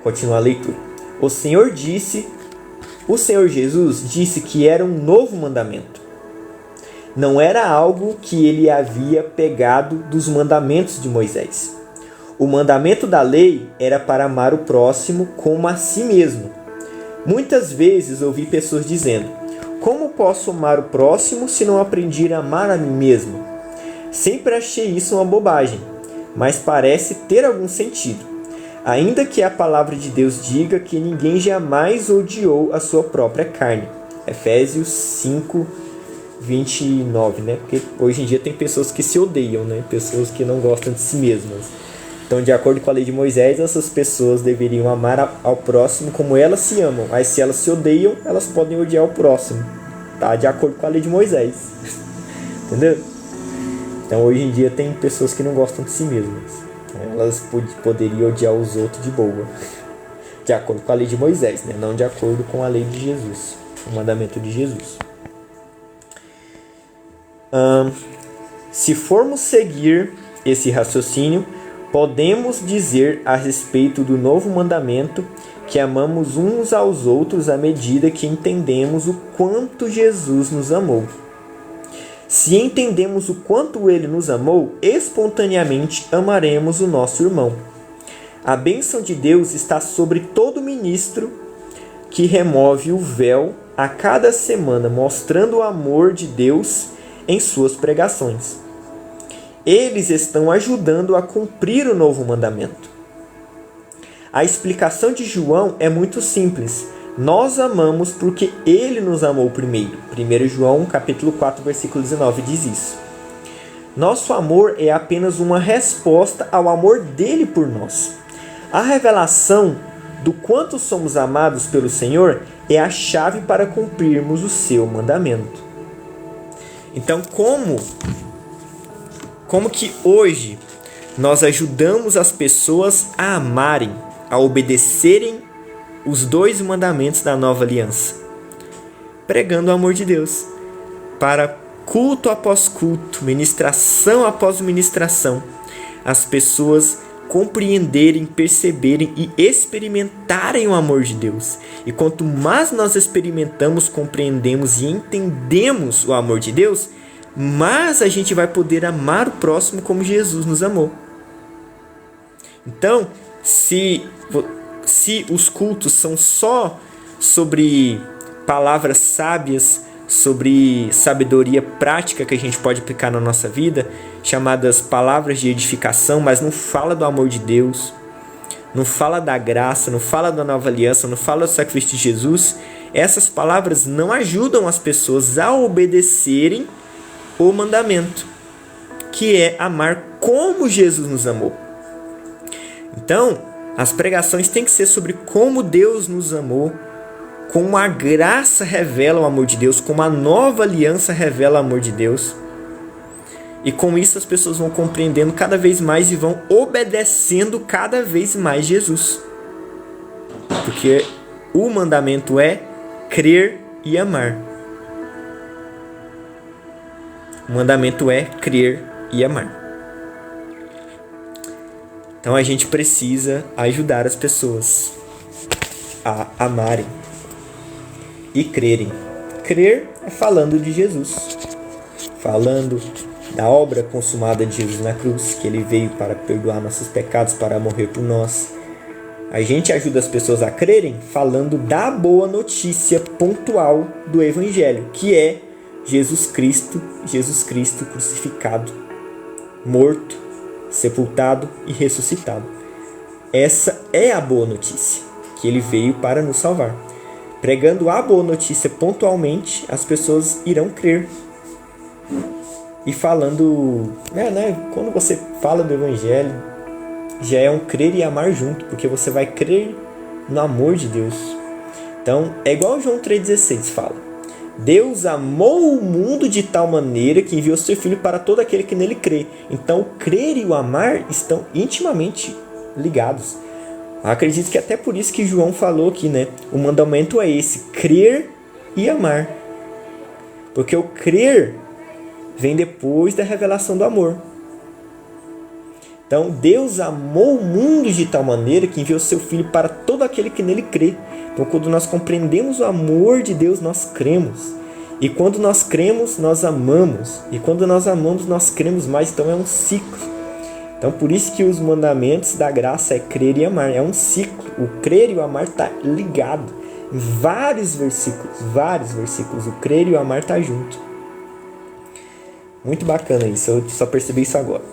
Continuar a leitura. O Senhor Jesus disse que era um novo mandamento. Não era algo que ele havia pegado dos mandamentos de Moisés. O mandamento da lei era para amar o próximo como a si mesmo. Muitas vezes ouvi pessoas dizendo: como posso amar o próximo se não aprendi a amar a mim mesmo? Sempre achei isso uma bobagem, mas parece ter algum sentido. Ainda que a palavra de Deus diga que ninguém jamais odiou a sua própria carne. Efésios 5, 29, né? Porque hoje em dia tem pessoas que se odeiam, né? Pessoas que não gostam de si mesmas. Então, de acordo com a lei de Moisés, essas pessoas deveriam amar ao próximo como elas se amam. Aí, se elas se odeiam, elas podem odiar o próximo. Tá? De acordo com a lei de Moisés. Entendeu? Então, hoje em dia tem pessoas que não gostam de si mesmas. Elas poderiam odiar os outros de boa. De acordo com a lei de Moisés, né? Não de acordo com a lei de Jesus. O mandamento de Jesus. Se formos seguir esse raciocínio, podemos dizer a respeito do novo mandamento que amamos uns aos outros à medida que entendemos o quanto Jesus nos amou. Se entendemos o quanto Ele nos amou, espontaneamente amaremos o nosso irmão. A bênção de Deus está sobre todo ministro que remove o véu a cada semana, mostrando o amor de Deus em suas pregações. Eles estão ajudando a cumprir o novo mandamento. A explicação de João é muito simples. Nós amamos porque Ele nos amou primeiro. 1 João capítulo 4, versículo 19 diz isso. Nosso amor é apenas uma resposta ao amor dele por nós. A revelação do quanto somos amados pelo Senhor é a chave para cumprirmos o seu mandamento. Então, como que hoje nós ajudamos as pessoas a amarem, a obedecerem os 2 mandamentos da nova aliança, pregando o amor de Deus, para culto após culto, ministração após ministração, as pessoas compreenderem, perceberem e experimentarem o amor de Deus. E quanto mais nós experimentamos, compreendemos e entendemos o amor de Deus, mais a gente vai poder amar o próximo como Jesus nos amou. Então, se os cultos são só sobre palavras sábias, sobre sabedoria prática que a gente pode aplicar na nossa vida, chamadas palavras de edificação, mas não fala do amor de Deus, não fala da graça, não fala da nova aliança, não fala do sacrifício de Jesus, essas palavras não ajudam as pessoas a obedecerem o mandamento, que é amar como Jesus nos amou. Então, as pregações têm que ser sobre como Deus nos amou, como a graça revela o amor de Deus, como a nova aliança revela o amor de Deus. E com isso as pessoas vão compreendendo cada vez mais e vão obedecendo cada vez mais Jesus. Porque o mandamento é crer e amar. O mandamento é crer e amar. Então a gente precisa ajudar as pessoas a amarem e crerem. Crer é falando de Jesus, falando da obra consumada de Jesus na cruz, que ele veio para perdoar nossos pecados, para morrer por nós. A gente ajuda as pessoas a crerem falando da boa notícia pontual do Evangelho, que é Jesus Cristo crucificado, morto, sepultado e ressuscitado. Essa é a boa notícia, que ele veio para nos salvar. Pregando a boa notícia pontualmente, as pessoas irão crer. E falando, quando você fala do Evangelho, já é um crer e amar junto, porque você vai crer no amor de Deus. Então, é igual João 3,16 fala: Deus amou o mundo de tal maneira que enviou seu Filho para todo aquele que nele crê. Então, o crer e o amar estão intimamente ligados. Acredito que até por isso que João falou aqui, o mandamento é esse, crer e amar. Porque o crer vem depois da revelação do amor. Então, Deus amou o mundo de tal maneira que enviou seu Filho para todo aquele que nele crê. Então, quando nós compreendemos o amor de Deus, nós cremos. E quando nós cremos, nós amamos. E quando nós amamos, nós cremos mais. Então, é um ciclo. Então, por isso que os mandamentos da graça é crer e amar. É um ciclo. O crer e o amar está ligado. Em vários versículos. O crer e o amar está junto. Muito bacana isso. Eu só percebi isso agora.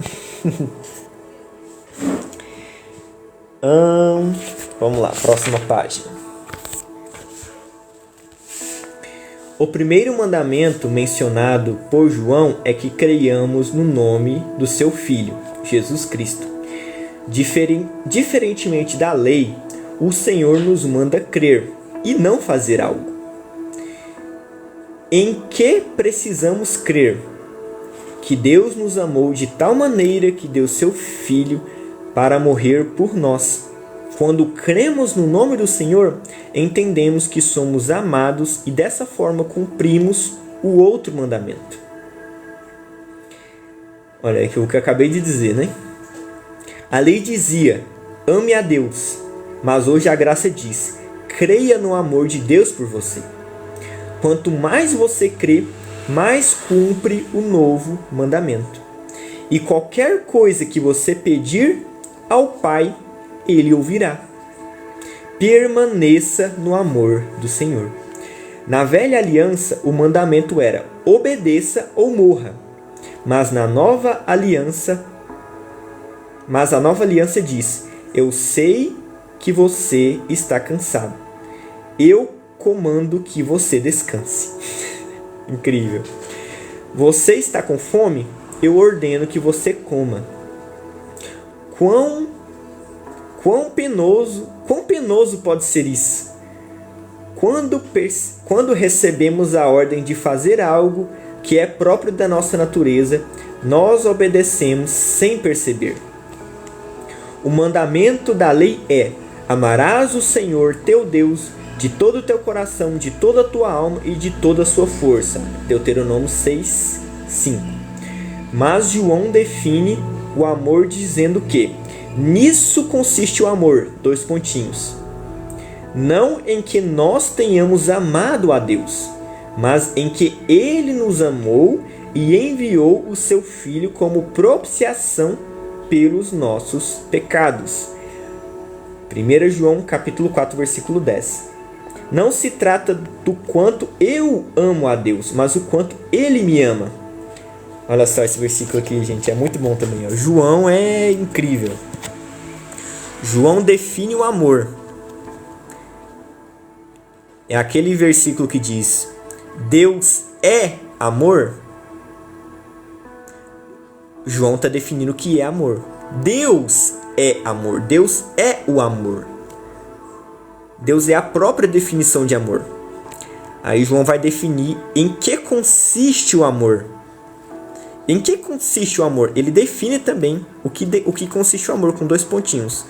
Vamos lá, próxima página. O primeiro mandamento mencionado por João é que creiamos no nome do seu Filho, Jesus Cristo. Diferentemente da lei, o Senhor nos manda crer e não fazer algo. Em que precisamos crer? Que Deus nos amou de tal maneira que deu seu Filho para morrer por nós. Quando cremos no nome do Senhor, entendemos que somos amados e dessa forma cumprimos o outro mandamento. Olha aqui o que eu acabei de dizer, A lei dizia, ame a Deus, mas hoje a graça diz, creia no amor de Deus por você. Quanto mais você crê, mais cumpre o novo mandamento. E qualquer coisa que você pedir ao Pai, Ele ouvirá. Permaneça no amor do Senhor. Na velha aliança, o mandamento era obedeça ou morra. Mas a nova aliança diz, eu sei que você está cansado. Eu comando que você descanse. Incrível. Você está com fome? Eu ordeno que você coma. Quão penoso pode ser isso? Quando recebemos a ordem de fazer algo que é próprio da nossa natureza, nós obedecemos sem perceber. O mandamento da lei é: amarás o Senhor teu Deus de todo o teu coração, de toda a tua alma e de toda a sua força. Deuteronômio 6, 5. Mas João define o amor dizendo que nisso consiste o amor, dois pontinhos. Não em que nós tenhamos amado a Deus, mas em que Ele nos amou e enviou o seu Filho como propiciação pelos nossos pecados. 1 João capítulo 4, versículo 10. Não se trata do quanto eu amo a Deus, mas o quanto Ele me ama. Olha só esse versículo aqui, gente, é muito bom também. Ó. João é incrível. João define o amor. É aquele versículo que diz: Deus é amor. João está definindo o que é amor. Deus é amor. Deus é o amor. Deus é a própria definição de amor. Aí João vai definir em que consiste o amor. Em que consiste o amor? Ele define também o que consiste o amor com dois pontinhos.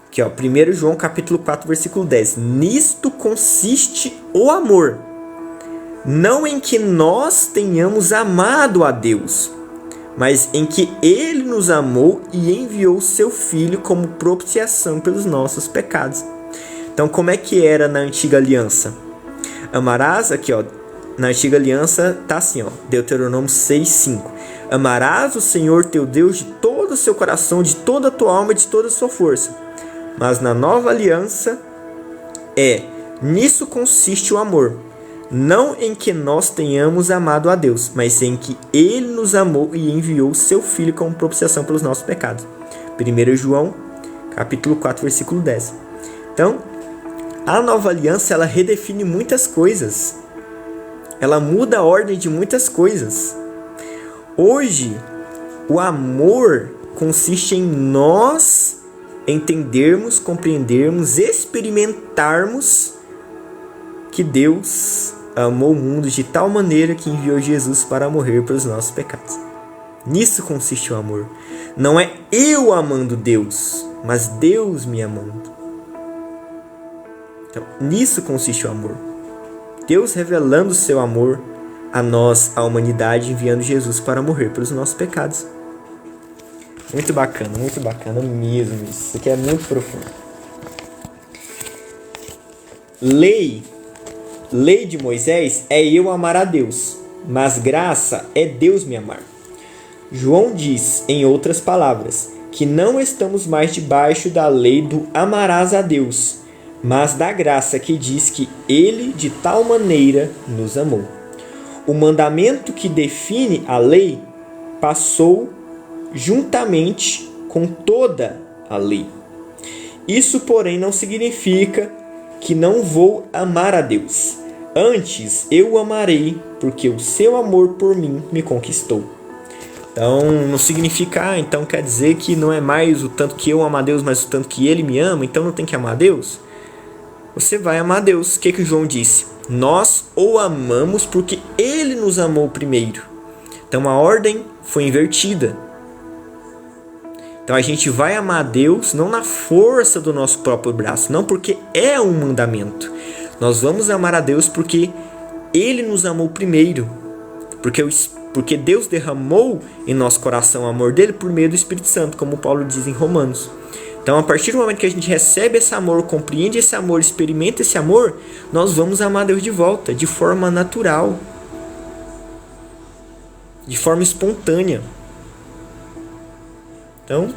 Aqui, ó, 1 João capítulo 4, versículo 10. Nisto consiste o amor, não em que nós tenhamos amado a Deus, mas em que Ele nos amou e enviou seu Filho como propiciação pelos nossos pecados. Então, como é que era na antiga aliança? Amarás, aqui ó, na antiga aliança tá assim, ó, Deuteronômio 6, 5. Amarás o Senhor teu Deus de todo o seu coração, de toda a tua alma e de toda a sua força. Mas na nova aliança nisso consiste o amor, não em que nós tenhamos amado a Deus, mas em que Ele nos amou e enviou seu Filho como propiciação pelos nossos pecados. 1 João capítulo 4, versículo 10. Então, a nova aliança, ela redefine muitas coisas. Ela muda a ordem de muitas coisas. Hoje, o amor consiste em nós entendermos, compreendermos, experimentarmos que Deus amou o mundo de tal maneira que enviou Jesus para morrer pelos nossos pecados. Nisso consiste o amor. Não é eu amando Deus, mas Deus me amando. Então, nisso consiste o amor. Deus revelando o seu amor a nós, a humanidade, enviando Jesus para morrer pelos nossos pecados. Muito bacana mesmo isso. Isso aqui é muito profundo. Lei de Moisés é eu amar a Deus, mas graça é Deus me amar. João diz, em outras palavras, que não estamos mais debaixo da lei do amarás a Deus, mas da graça que diz que Ele de tal maneira nos amou. O mandamento que define a lei passou juntamente com toda a lei. Isso, porém, não significa que não vou amar a Deus. Antes, eu o amarei, porque o seu amor por mim me conquistou. Então, não significa, então quer dizer que não é mais o tanto que eu amo a Deus, mas o tanto que Ele me ama, então não tem que amar a Deus? Você vai amar a Deus. O que João disse? Nós o amamos porque Ele nos amou primeiro. Então, a ordem foi invertida. Então a gente vai amar a Deus não na força do nosso próprio braço, não porque é um mandamento. Nós vamos amar a Deus porque Ele nos amou primeiro. Porque Deus derramou em nosso coração o amor dele por meio do Espírito Santo, como Paulo diz em Romanos. Então, a partir do momento que a gente recebe esse amor, compreende esse amor, experimenta esse amor, nós vamos amar a Deus de volta, de forma natural, de forma espontânea. Então,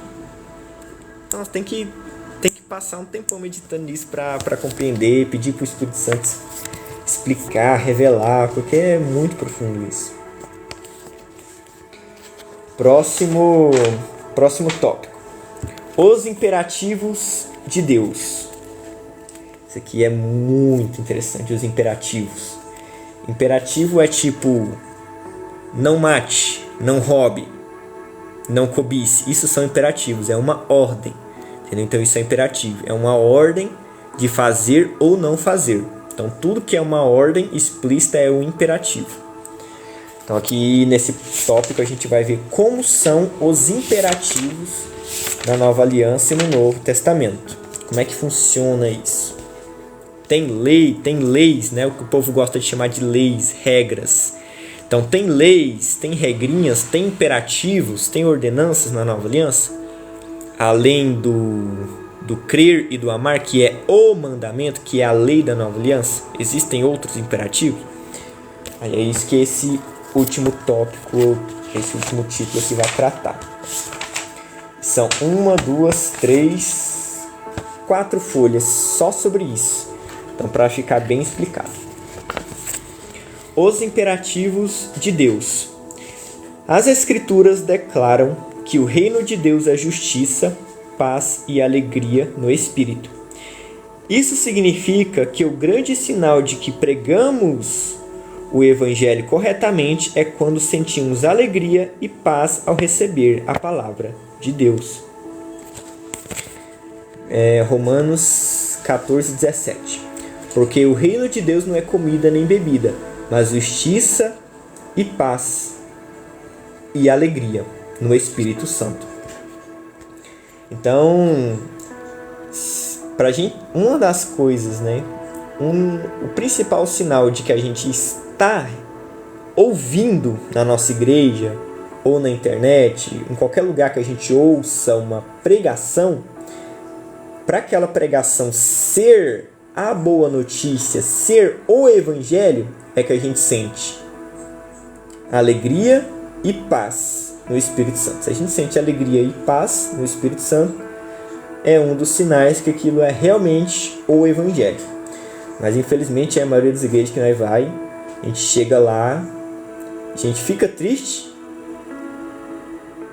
nós tem que passar um tempão meditando nisso para compreender, pedir para o Espírito Santo explicar, revelar, porque é muito profundo isso. Próximo tópico. Os imperativos de Deus. Isso aqui é muito interessante, os imperativos. Imperativo é tipo: não mate, não roube, não cobice. Isso são imperativos, é uma ordem. Entendeu? Então isso é imperativo, é uma ordem de fazer ou não fazer. Então tudo que é uma ordem explícita é o imperativo. Então aqui nesse tópico a gente vai ver como são os imperativos na Nova Aliança e no Novo Testamento. Como é que funciona isso? Tem leis, né? O que o povo gosta de chamar de leis, regras. Então tem leis, tem regrinhas, tem imperativos, tem ordenanças na Nova Aliança. Além do crer e do amar, que é o mandamento, que é a lei da Nova Aliança, existem outros imperativos? Aí é isso que esse último tópico, esse último título aqui vai tratar. São 1, 2, 3, 4 folhas só sobre isso. Então, para ficar bem explicado. Os imperativos de Deus. As Escrituras declaram que o reino de Deus é justiça, paz e alegria no Espírito. Isso significa que o grande sinal de que pregamos o Evangelho corretamente é quando sentimos alegria e paz ao receber a palavra de Deus. Romanos 14, 17. Porque o reino de Deus não é comida nem bebida, mas justiça e paz e alegria no Espírito Santo. Então, pra gente, uma das coisas, né? O principal sinal de que a gente está ouvindo na nossa igreja ou na internet, em qualquer lugar que a gente ouça uma pregação, para aquela pregação ser a boa notícia, ser o Evangelho, é que a gente sente alegria e paz no Espírito Santo. Se a gente sente alegria e paz no Espírito Santo, é um dos sinais que aquilo é realmente o Evangelho. Mas infelizmente a maioria das igrejas que nós vai, a gente chega lá, a gente fica triste,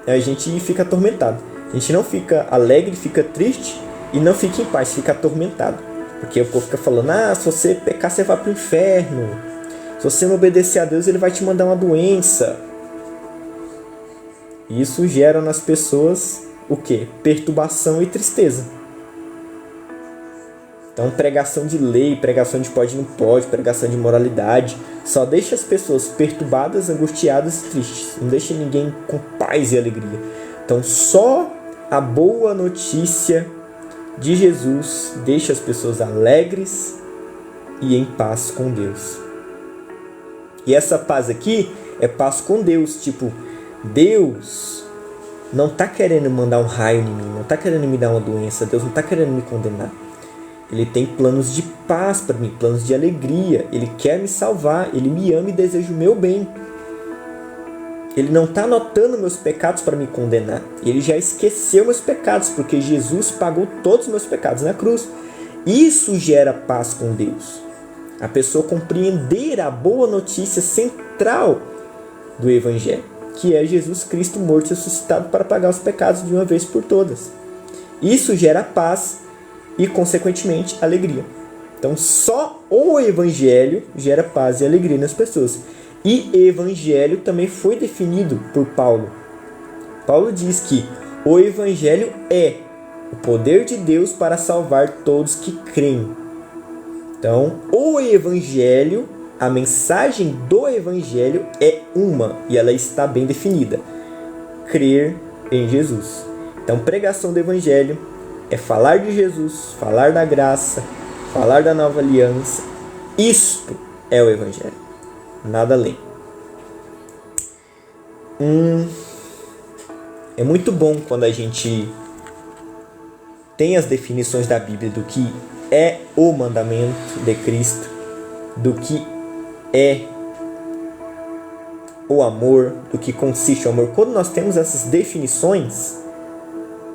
a gente fica atormentado. A gente não fica alegre, fica triste e não fica em paz, fica atormentado. Porque o povo fica falando, se você pecar, você vai para o inferno. Se você não obedecer a Deus, Ele vai te mandar uma doença. E isso gera nas pessoas o quê? Perturbação e tristeza. Então, pregação de lei, pregação de pode e não pode, pregação de moralidade, só deixa as pessoas perturbadas, angustiadas e tristes. Não deixa ninguém com paz e alegria. Então, só a boa notícia de Jesus deixa as pessoas alegres e em paz com Deus. E essa paz aqui é paz com Deus. Tipo, Deus não está querendo mandar um raio em mim, não está querendo me dar uma doença, Deus não está querendo me condenar. Ele tem planos de paz para mim, planos de alegria. Ele quer me salvar, Ele me ama e deseja o meu bem. Ele não está anotando meus pecados para me condenar. Ele já esqueceu meus pecados, porque Jesus pagou todos os meus pecados na cruz. Isso gera paz com Deus. A pessoa compreender a boa notícia central do Evangelho, que é Jesus Cristo morto e ressuscitado para pagar os pecados de uma vez por todas. Isso gera paz e, consequentemente, alegria. Então, só o Evangelho gera paz e alegria nas pessoas. E Evangelho também foi definido por Paulo. Paulo diz que o Evangelho é o poder de Deus para salvar todos que creem. Então, o Evangelho, a mensagem do Evangelho é uma e ela está bem definida: crer em Jesus. Então, pregação do Evangelho é falar de Jesus, falar da graça, falar da nova aliança. Isto é o Evangelho. Nada além. É muito bom quando a gente tem as definições da Bíblia do que é o mandamento de Cristo, do que é o amor, do que consiste o amor. Quando nós temos essas definições,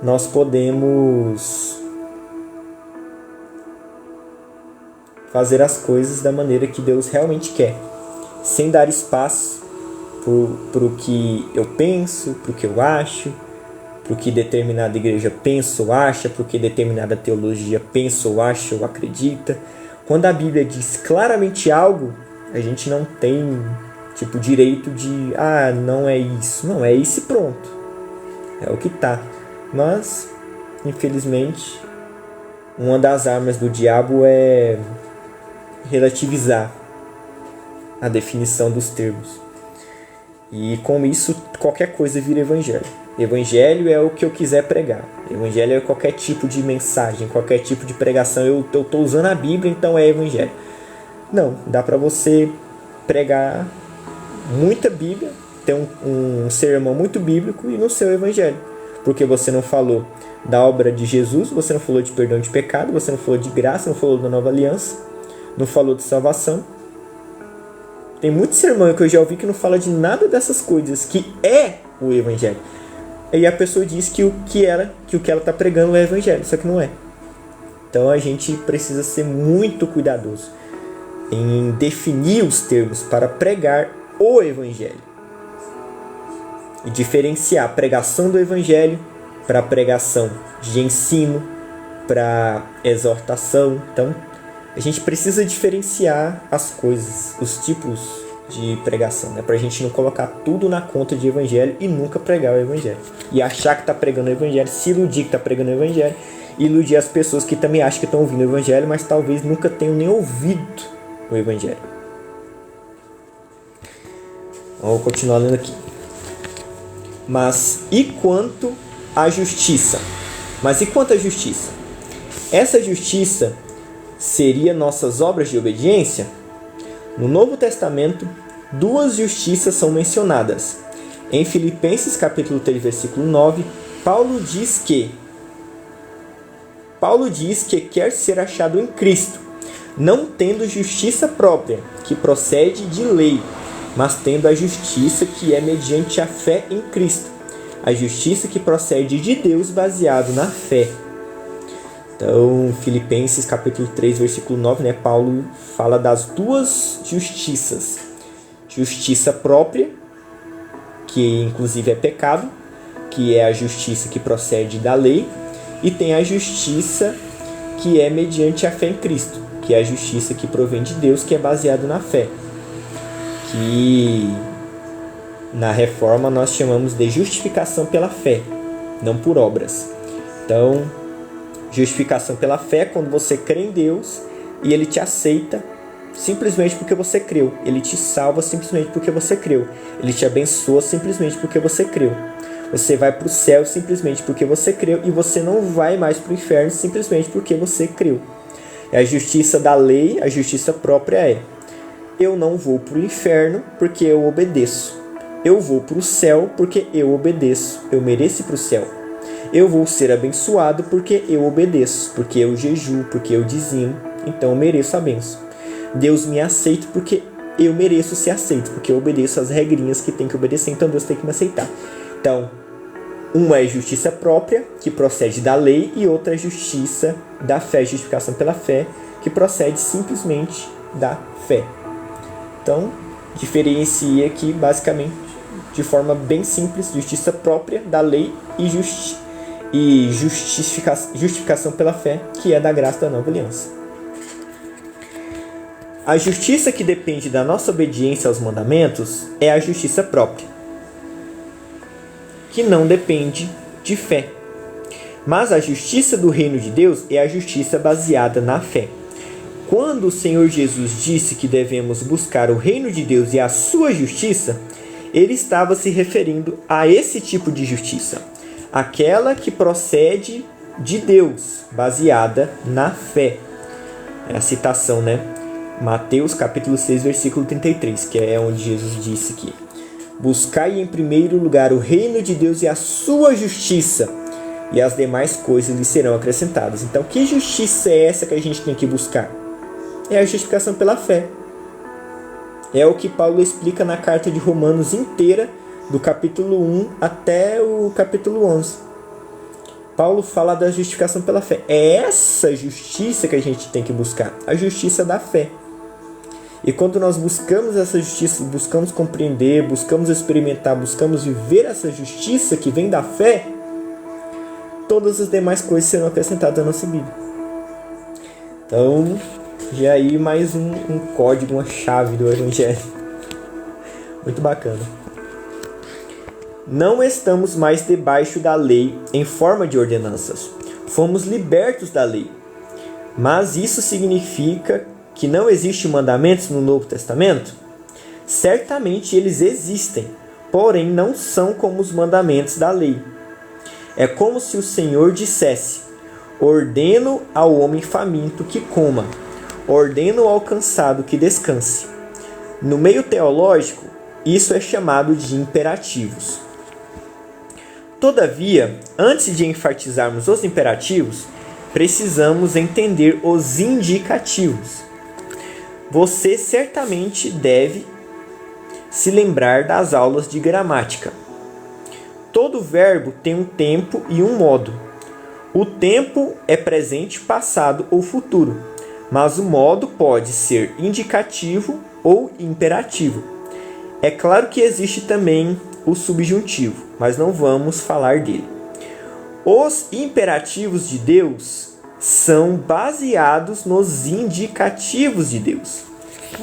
nós podemos fazer as coisas da maneira que Deus realmente quer, sem dar espaço para o que eu penso, para o que eu acho, para o que determinada igreja pensa ou acha, para o que determinada teologia pensa ou acha ou acredita. Quando a Bíblia diz claramente algo, a gente não tem direito de não é isso. Não, é isso e pronto. É o que tá. Mas, infelizmente, uma das armas do diabo é relativizar a definição dos termos. E com isso, qualquer coisa vira evangelho. Evangelho é o que eu quiser pregar. Evangelho é qualquer tipo de mensagem, qualquer tipo de pregação. Eu estou usando a Bíblia, então é Evangelho. Não, dá para você pregar muita Bíblia, ter um sermão muito bíblico e no seu Evangelho. Porque você não falou da obra de Jesus, você não falou de perdão de pecado, você não falou de graça, não falou da nova aliança, não falou de salvação. Tem muito sermão que eu já ouvi que não fala de nada dessas coisas, que é o Evangelho. E a pessoa diz que o que ela está pregando é Evangelho, só que não é. Então a gente precisa ser muito cuidadoso em definir os termos para pregar o Evangelho. E diferenciar a pregação do Evangelho para a pregação de ensino, para exortação. Então a gente precisa diferenciar as coisas, os tipos de pregação, né? Para a gente não colocar tudo na conta de Evangelho e nunca pregar o Evangelho. E achar que está pregando o Evangelho, se iludir que está pregando o Evangelho, e iludir as pessoas que também acham que estão ouvindo o Evangelho, mas talvez nunca tenham nem ouvido o Evangelho. Vamos continuar lendo aqui. Mas e quanto à justiça? Essa justiça seria nossas obras de obediência? No Novo Testamento, duas justiças são mencionadas. Em Filipenses capítulo 3, versículo 9, Paulo diz que quer ser achado em Cristo, não tendo justiça própria, que procede de lei, mas tendo a justiça que é mediante a fé em Cristo, a justiça que procede de Deus baseado na fé. Então, Filipenses capítulo 3, versículo 9, né, Paulo fala das duas justiças. Justiça própria, que inclusive é pecado, que é a justiça que procede da lei, e tem a justiça que é mediante a fé em Cristo, que é a justiça que provém de Deus, que é baseado na fé. Que na reforma nós chamamos de justificação pela fé, não por obras. Então, justificação pela fé é quando você crê em Deus e Ele te aceita simplesmente porque você creu. Ele te salva simplesmente porque você creu. Ele te abençoa simplesmente porque você creu. Você vai para o céu simplesmente porque você creu e você não vai mais para o inferno simplesmente porque você creu. E a justiça da lei, a justiça própria é: eu não vou para o inferno porque eu obedeço. Eu vou para o céu porque eu obedeço. Eu mereço ir para o céu. Eu vou ser abençoado porque eu obedeço, porque eu jejuo, porque eu dizimo, então eu mereço a bênção. Deus me aceita porque eu mereço ser aceito, porque eu obedeço as regrinhas que tem que obedecer, então Deus tem que me aceitar. Então, uma é justiça própria, que procede da lei, e outra é justiça da fé, justificação pela fé, que procede simplesmente da fé. Então, diferencia aqui basicamente de forma bem simples: justiça própria da lei e justificação pela fé, que é da graça da nova aliança. A justiça que depende da nossa obediência aos mandamentos é a justiça própria, que não depende de fé. Mas a justiça do reino de Deus é a justiça baseada na fé. Quando o Senhor Jesus disse que devemos buscar o reino de Deus e a sua justiça, ele estava se referindo a esse tipo de justiça, aquela que procede de Deus, baseada na fé. É a citação, né? Mateus capítulo 6, versículo 33, que é onde Jesus disse que: buscai em primeiro lugar o reino de Deus e a sua justiça, e as demais coisas lhe serão acrescentadas. Então, que justiça é essa que a gente tem que buscar? É a justificação pela fé. É o que Paulo explica na carta de Romanos inteira, do capítulo 1 até o capítulo 11. Paulo fala da justificação pela fé. É essa justiça que a gente tem que buscar, a justiça da fé. E quando nós buscamos essa justiça, buscamos compreender, buscamos experimentar, buscamos viver essa justiça que vem da fé, todas as demais coisas serão acrescentadas à nossa vida. Então, já aí mais um código, uma chave do Evangelho. Muito bacana. Não estamos mais debaixo da lei em forma de ordenanças. Fomos libertos da lei. Mas isso significa que não existem mandamentos no Novo Testamento? Certamente eles existem. porém não são como os mandamentos da lei. É como se o Senhor dissesse: ordeno ao homem faminto que coma, ordeno ao cansado que descanse. No meio teológico, isso é chamado de imperativos. Todavia, antes de enfatizarmos os imperativos, precisamos entender os indicativos. Você certamente deve se lembrar das aulas de gramática. Todo verbo tem um tempo e um modo. O tempo é presente, passado ou futuro, mas o modo pode ser indicativo ou imperativo. É claro que existe também o subjuntivo, mas não vamos falar dele. Os imperativos de Deus são baseados nos indicativos de Deus.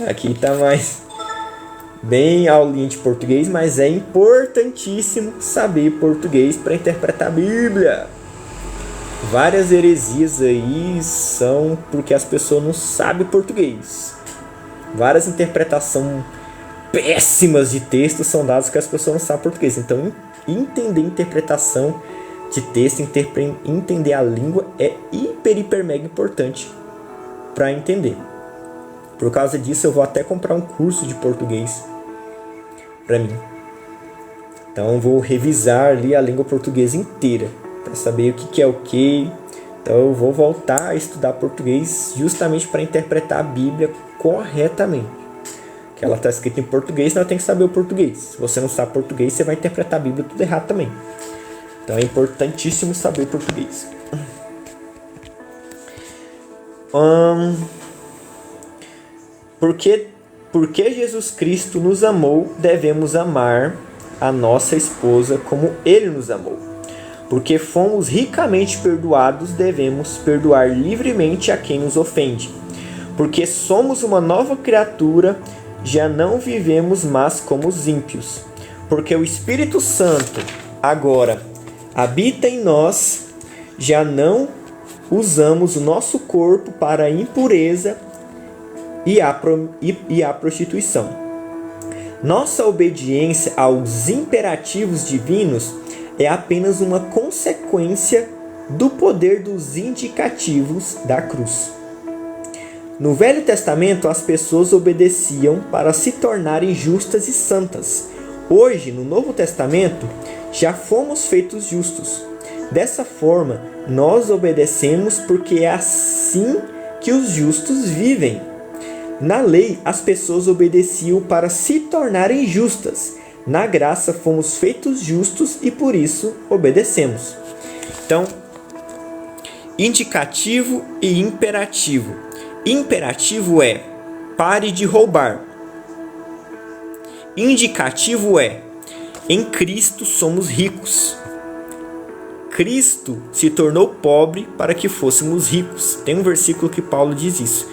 Aqui está mais bem aulinha de português, mas é importantíssimo saber português para interpretar a Bíblia. Várias heresias aí são porque as pessoas não sabem português. Várias interpretações péssimas de textos são dadas porque as pessoas não sabem português. Então, entender interpretação de texto, entender a língua é hiper mega importante para entender. Por causa disso, eu vou até comprar um curso de português para mim. Então, eu vou revisar ali a língua portuguesa inteira para saber o que é o que. Então, eu vou voltar a estudar português justamente para interpretar a Bíblia corretamente. Que ela está escrita em português, então eu tenho que saber o português. Se você não sabe português, você vai interpretar a Bíblia tudo errado também. Então, é importantíssimo saber português. Porque Jesus Cristo nos amou, devemos amar a nossa esposa como Ele nos amou. Porque fomos ricamente perdoados, devemos perdoar livremente a quem nos ofende. Porque somos uma nova criatura, já não vivemos mais como os ímpios. Porque o Espírito Santo agora habita em nós, já não usamos o nosso corpo para a impureza e a prostituição. Nossa obediência aos imperativos divinos é apenas uma consequência do poder dos indicativos da cruz. No Velho Testamento, as pessoas obedeciam para se tornarem justas e santas. Hoje, no Novo Testamento, já fomos feitos justos. Dessa forma, nós obedecemos porque é assim que os justos vivem. Na lei, as pessoas obedeciam para se tornarem justas. Na graça, fomos feitos justos e por isso obedecemos. Então, indicativo e imperativo. Imperativo é: pare de roubar. Indicativo é: em Cristo somos ricos. Cristo se tornou pobre para que fôssemos ricos. Tem um versículo que Paulo diz isso.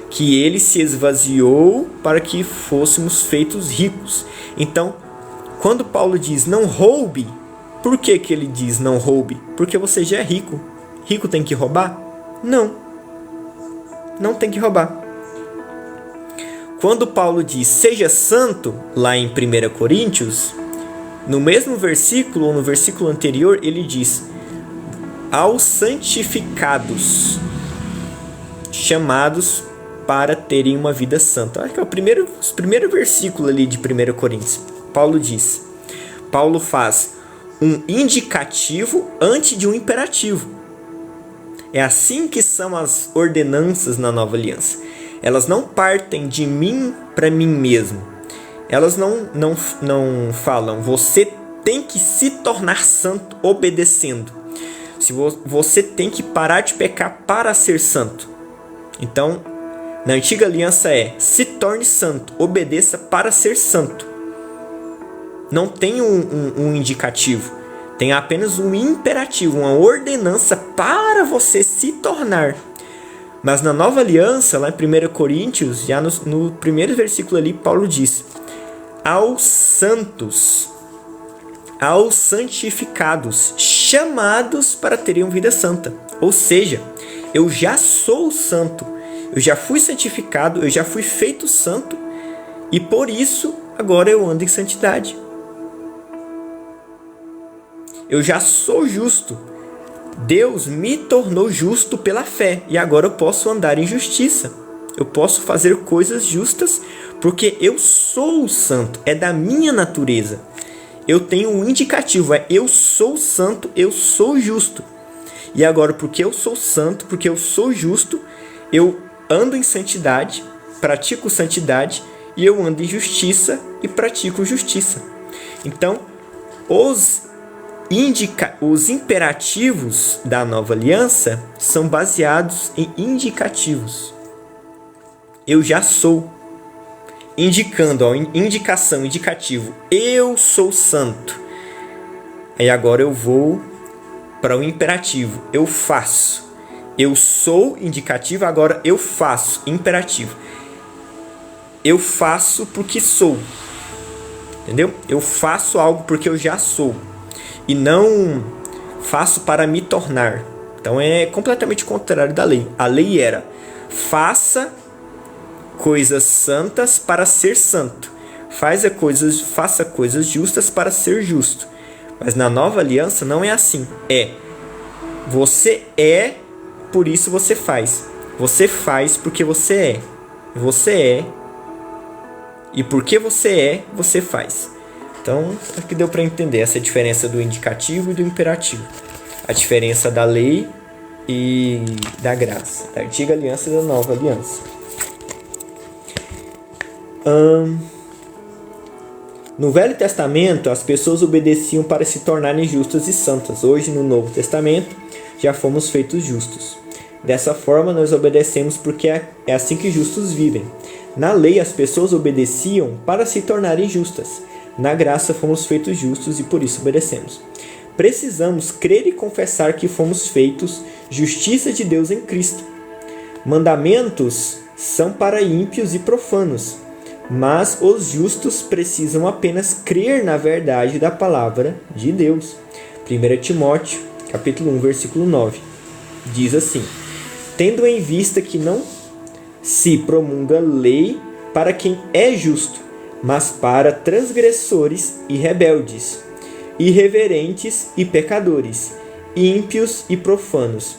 Que ele se esvaziou para que fôssemos feitos ricos. Então, quando Paulo diz não roube, por que ele diz não roube? Porque você já é rico. Rico tem que roubar? Não tem que roubar. Quando Paulo diz seja santo, lá em 1 Coríntios, no mesmo versículo ou no versículo anterior, ele diz aos santificados, chamados para terem uma vida santa. Acho que é o primeiro versículo ali de 1 Coríntios. Paulo faz um indicativo antes de um imperativo. É assim que são as ordenanças na Nova Aliança. Elas não partem de mim para mim mesmo. Elas não falam, você tem que se tornar santo obedecendo. Você tem que parar de pecar para ser santo. Então, na antiga aliança se torne santo, obedeça para ser santo. Não tem um indicativo, tem apenas um imperativo, uma ordenança para você se tornar. Mas na nova aliança, lá em 1 Coríntios, já no primeiro versículo ali, Paulo diz: aos santos, aos santificados, chamados para terem uma vida santa. Ou seja, eu já sou santo, eu já fui santificado, eu já fui feito santo, e por isso agora eu ando em santidade. Eu já sou justo. Deus me tornou justo pela fé e agora eu posso andar em justiça. Eu posso fazer coisas justas porque eu sou santo, é da minha natureza. Eu tenho um indicativo, eu sou santo, eu sou justo. E agora, porque eu sou santo, porque eu sou justo, eu ando em santidade, pratico santidade, e eu ando em justiça e pratico justiça. Então, os imperativos da nova aliança são baseados em indicativos. Eu já sou. Indicando, ó, indicação, indicativo. Eu sou santo. Aí agora eu vou para o imperativo. Eu faço. Eu sou indicativo, agora eu faço. Imperativo. Eu faço porque sou. Entendeu? Eu faço algo porque eu já sou. E não faço para me tornar. Então é completamente contrário da lei. A lei era: faça coisas santas para ser santo. Faça coisas justas para ser justo. Mas na nova aliança não é assim. Você é, por isso você faz. Você faz porque você é. Você é. E porque você é, você faz. Então, aqui deu para entender essa diferença do indicativo e do imperativo. A diferença da lei e da graça. Da antiga aliança e da nova aliança. No Velho Testamento, as pessoas obedeciam para se tornarem justas e santas. Hoje, no Novo Testamento, já fomos feitos justos. Dessa forma, nós obedecemos porque é assim que justos vivem. Na lei, as pessoas obedeciam para se tornarem justas. Na graça, fomos feitos justos e por isso obedecemos. Precisamos crer e confessar que fomos feitos justiça de Deus em Cristo. Mandamentos são para ímpios e profanos, mas os justos precisam apenas crer na verdade da palavra de Deus. 1 Timóteo, capítulo 1, versículo 9. Diz assim: tendo em vista que não se promulga lei para quem é justo, mas para transgressores e rebeldes, irreverentes e pecadores, ímpios e profanos,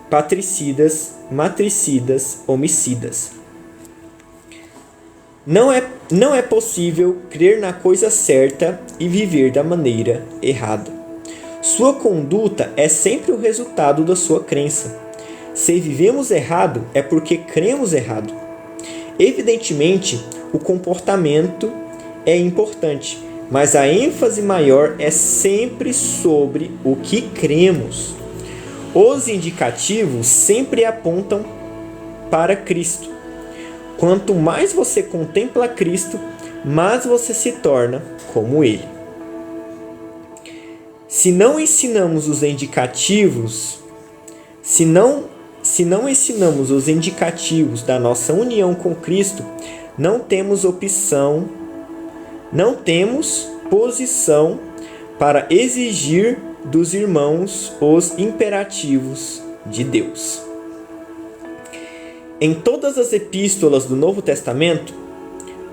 patricidas, matricidas, homicidas. Não é possível crer na coisa certa e viver da maneira errada. Sua conduta é sempre o resultado da sua crença. Se vivemos errado, é porque cremos errado. Evidentemente, o comportamento é importante, mas a ênfase maior é sempre sobre o que cremos. Os indicativos sempre apontam para Cristo. Quanto mais você contempla Cristo, mais você se torna como Ele. Se não ensinamos os indicativos, se não ensinamos os indicativos da nossa união com Cristo, não temos posição para exigir dos irmãos os imperativos de Deus. Em todas as epístolas do Novo Testamento,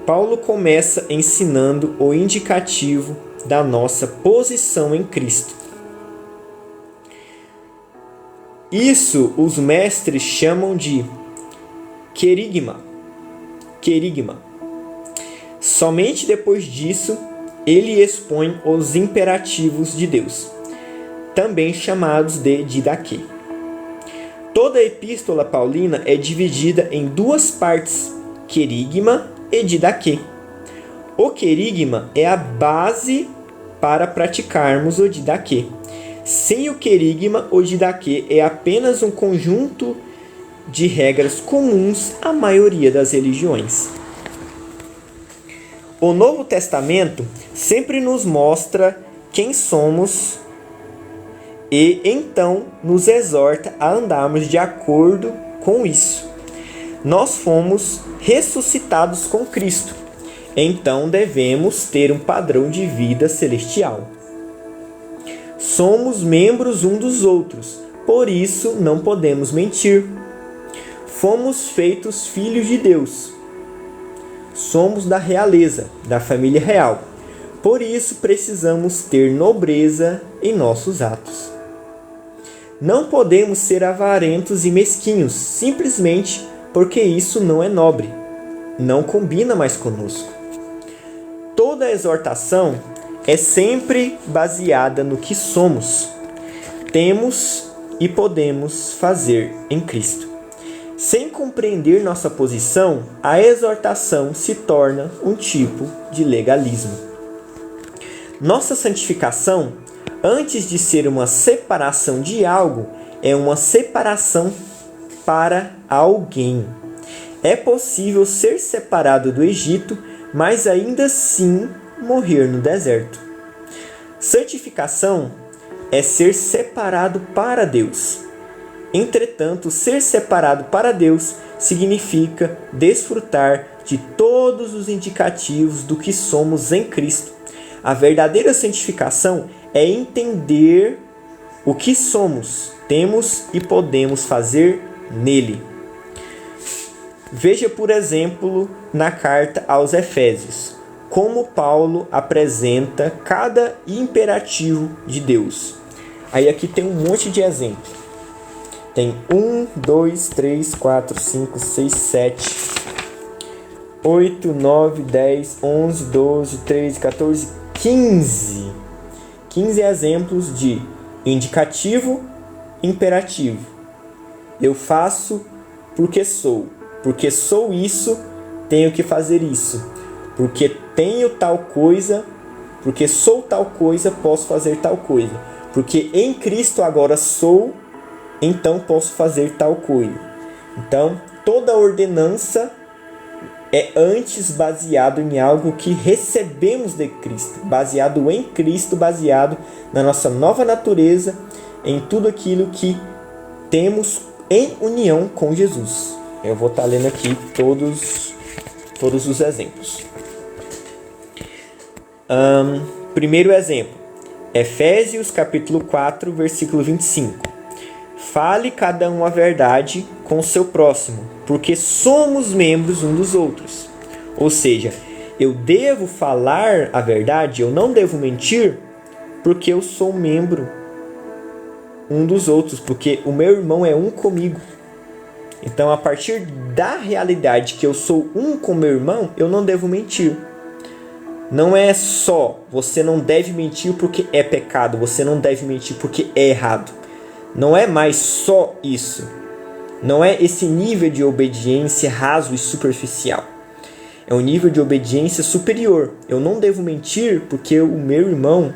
Paulo começa ensinando o indicativo da nossa posição em Cristo. Isso os mestres chamam de querigma. Somente depois disso, ele expõe os imperativos de Deus, também chamados de didaquê. Toda a epístola paulina é dividida em duas partes, querigma e didaquê. O querigma é a base para praticarmos o didaquê. Sem o querigma, o didaquê é apenas um conjunto de regras comuns à maioria das religiões. O Novo Testamento sempre nos mostra quem somos e então nos exorta a andarmos de acordo com isso. Nós fomos ressuscitados com Cristo, então devemos ter um padrão de vida celestial. Somos membros um dos outros, por isso não podemos mentir. Fomos feitos filhos de Deus. Somos da realeza, da família real. Por isso precisamos ter nobreza em nossos atos. Não podemos ser avarentos e mesquinhos, simplesmente porque isso não é nobre, não combina mais conosco. Toda exortação é sempre baseada no que somos, temos e podemos fazer em Cristo. Sem compreender nossa posição, a exortação se torna um tipo de legalismo. Nossa santificação, antes de ser uma separação de algo, é uma separação para alguém. É possível ser separado do Egito, mas ainda assim morrer no deserto. Santificação é ser separado para Deus. Entretanto, ser separado para Deus significa desfrutar de todos os indicativos do que somos em Cristo. A verdadeira santificação é entender o que somos, temos e podemos fazer nele. Veja, por exemplo, na carta aos Efésios, como Paulo apresenta cada imperativo de Deus. Aí aqui tem um monte de exemplo. Tem 1, 2, 3, 4, 5, 6, 7, 8, 9, 10, 11, 12, 13, 14, 15. 15 exemplos de indicativo, imperativo. Eu faço porque sou. Porque sou isso, tenho que fazer isso. Porque tenho tal coisa, porque sou tal coisa, posso fazer tal coisa. Porque em Cristo agora sou, então posso fazer tal coisa. Então, toda ordenança é antes baseado em algo que recebemos de Cristo, baseado em Cristo, baseado na nossa nova natureza, em tudo aquilo que temos em união com Jesus. Eu vou estar lendo aqui todos os exemplos. Primeiro exemplo, Efésios capítulo 4, versículo 25. Fale cada um a verdade com o seu próximo, porque somos membros um dos outros. Ou seja, eu devo falar a verdade, eu não devo mentir, porque eu sou membro um dos outros, porque o meu irmão é um comigo. Então, a partir da realidade que eu sou um com meu irmão, eu não devo mentir. Não é só você não deve mentir porque é pecado, você não deve mentir porque é errado. Não é mais só isso. Não é esse nível de obediência raso e superficial. É um nível de obediência superior. Eu não devo mentir porque o meu irmão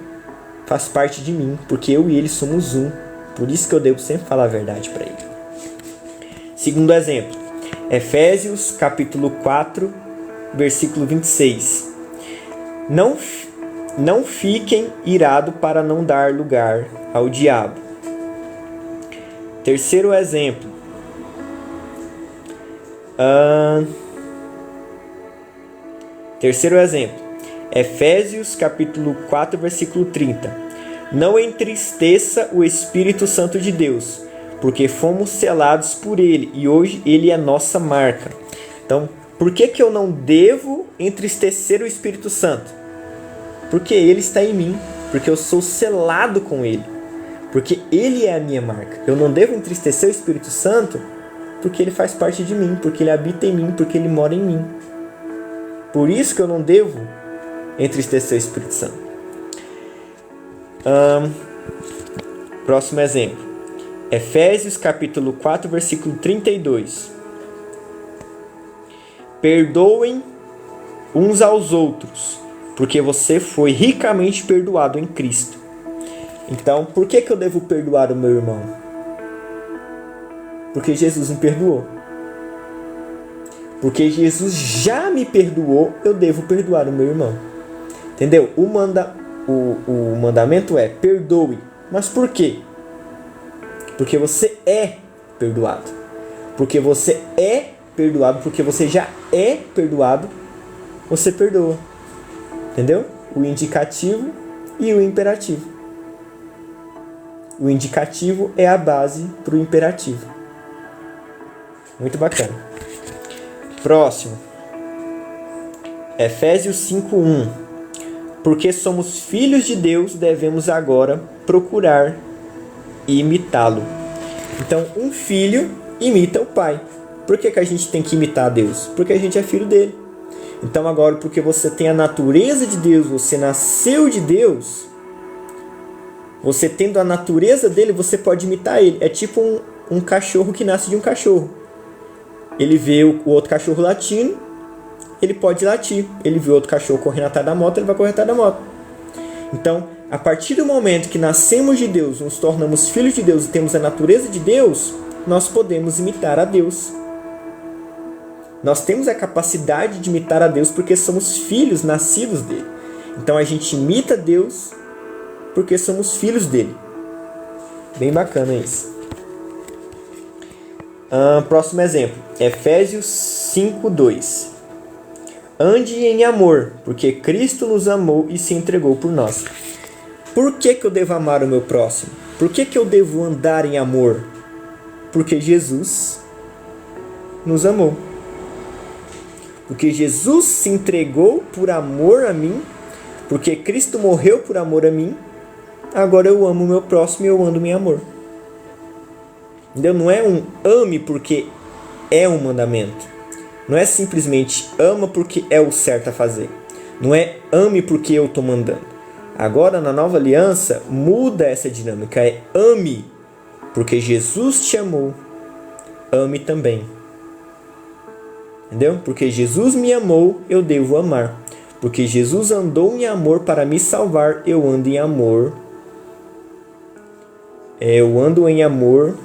faz parte de mim, porque eu e ele somos um. Por isso que eu devo sempre falar a verdade para ele. Segundo exemplo, Efésios capítulo 4, versículo 26. Não fiquem irados para não dar lugar ao diabo. Terceiro exemplo. Efésios capítulo 4, versículo 30. Não entristeça o Espírito Santo de Deus, porque fomos selados por ele e hoje ele é nossa marca. Então, por que eu não devo entristecer o Espírito Santo? Porque ele está em mim, porque eu sou selado com ele, porque ele é a minha marca. Eu não devo entristecer o Espírito Santo porque ele faz parte de mim, porque ele habita em mim, porque ele mora em mim. Por isso que eu não devo entristecer o Espírito Santo. Próximo exemplo. Efésios capítulo 4, versículo 32. Perdoem uns aos outros, porque você foi ricamente perdoado em Cristo. Então, por que eu devo perdoar o meu irmão? Porque Jesus me perdoou. Porque Jesus já me perdoou, eu devo perdoar o meu irmão. Entendeu? O mandamento é perdoe. Mas por quê? Porque você é perdoado. Porque você é perdoado, porque você já é perdoado, você perdoa. Entendeu? O indicativo e o imperativo. O indicativo é a base para o imperativo. Muito bacana. Próximo. Efésios 5:1. porque somos filhos de Deus, devemos agora procurar imitá-lo. Então, um filho imita o pai. Por que a gente tem que imitar a Deus? Porque a gente é filho dele. Então agora, porque você tem a natureza de Deus, você nasceu de Deus, você tendo a natureza dele, você pode imitar ele. É tipo um cachorro que nasce de um cachorro. Ele vê o outro cachorro latindo, ele pode latir. Ele vê outro cachorro correndo atrás da moto, ele vai correr atrás da moto. Então, a partir do momento que nascemos de Deus, nos tornamos filhos de Deus e temos a natureza de Deus, nós podemos imitar a Deus. Nós temos a capacidade de imitar a Deus porque somos filhos nascidos dele. Então a gente imita Deus porque somos filhos dele. Bem bacana isso. Próximo exemplo. Efésios 5:2. Ande em amor, porque Cristo nos amou e se entregou por nós. Por que eu devo amar o meu próximo? Por que eu devo andar em amor? Porque Jesus nos amou. Porque Jesus se entregou por amor a mim, porque Cristo morreu por amor a mim, agora eu amo o meu próximo e eu ando em amor. Entendeu? Não é um ame porque é um mandamento. Não é simplesmente ama porque é o certo a fazer. Não é ame porque eu estou mandando. Agora na nova aliança muda essa dinâmica. É ame porque Jesus te amou. Ame também. Entendeu? Porque Jesus me amou, eu devo amar. Porque Jesus andou em amor para me salvar, eu ando em amor. Eu ando em amor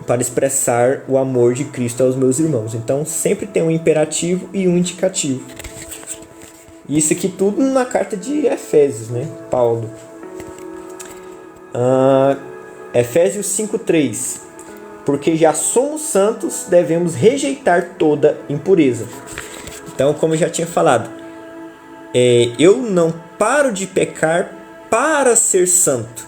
para expressar o amor de Cristo aos meus irmãos. Então sempre tem um imperativo e um indicativo. Isso aqui tudo na carta de Efésios, né? Paulo. Efésios 5:3. Porque já somos santos, devemos rejeitar toda impureza. Então, como eu já tinha falado, eu não paro de pecar para ser santo.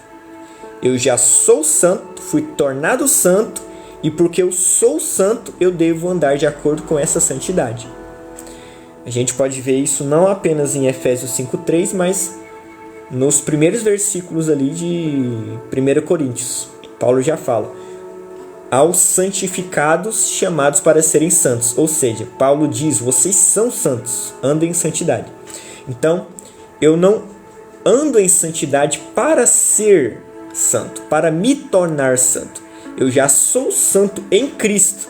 Eu já sou santo, fui tornado santo, e porque eu sou santo, eu devo andar de acordo com essa santidade. A gente pode ver isso não apenas em Efésios 5:3, mas nos primeiros versículos ali de 1 Coríntios. Paulo já fala: aos santificados chamados para serem santos. Ou seja, Paulo diz, vocês são santos, andem em santidade. Então, eu não ando em santidade para ser santo, para me tornar santo. Eu já sou santo em Cristo.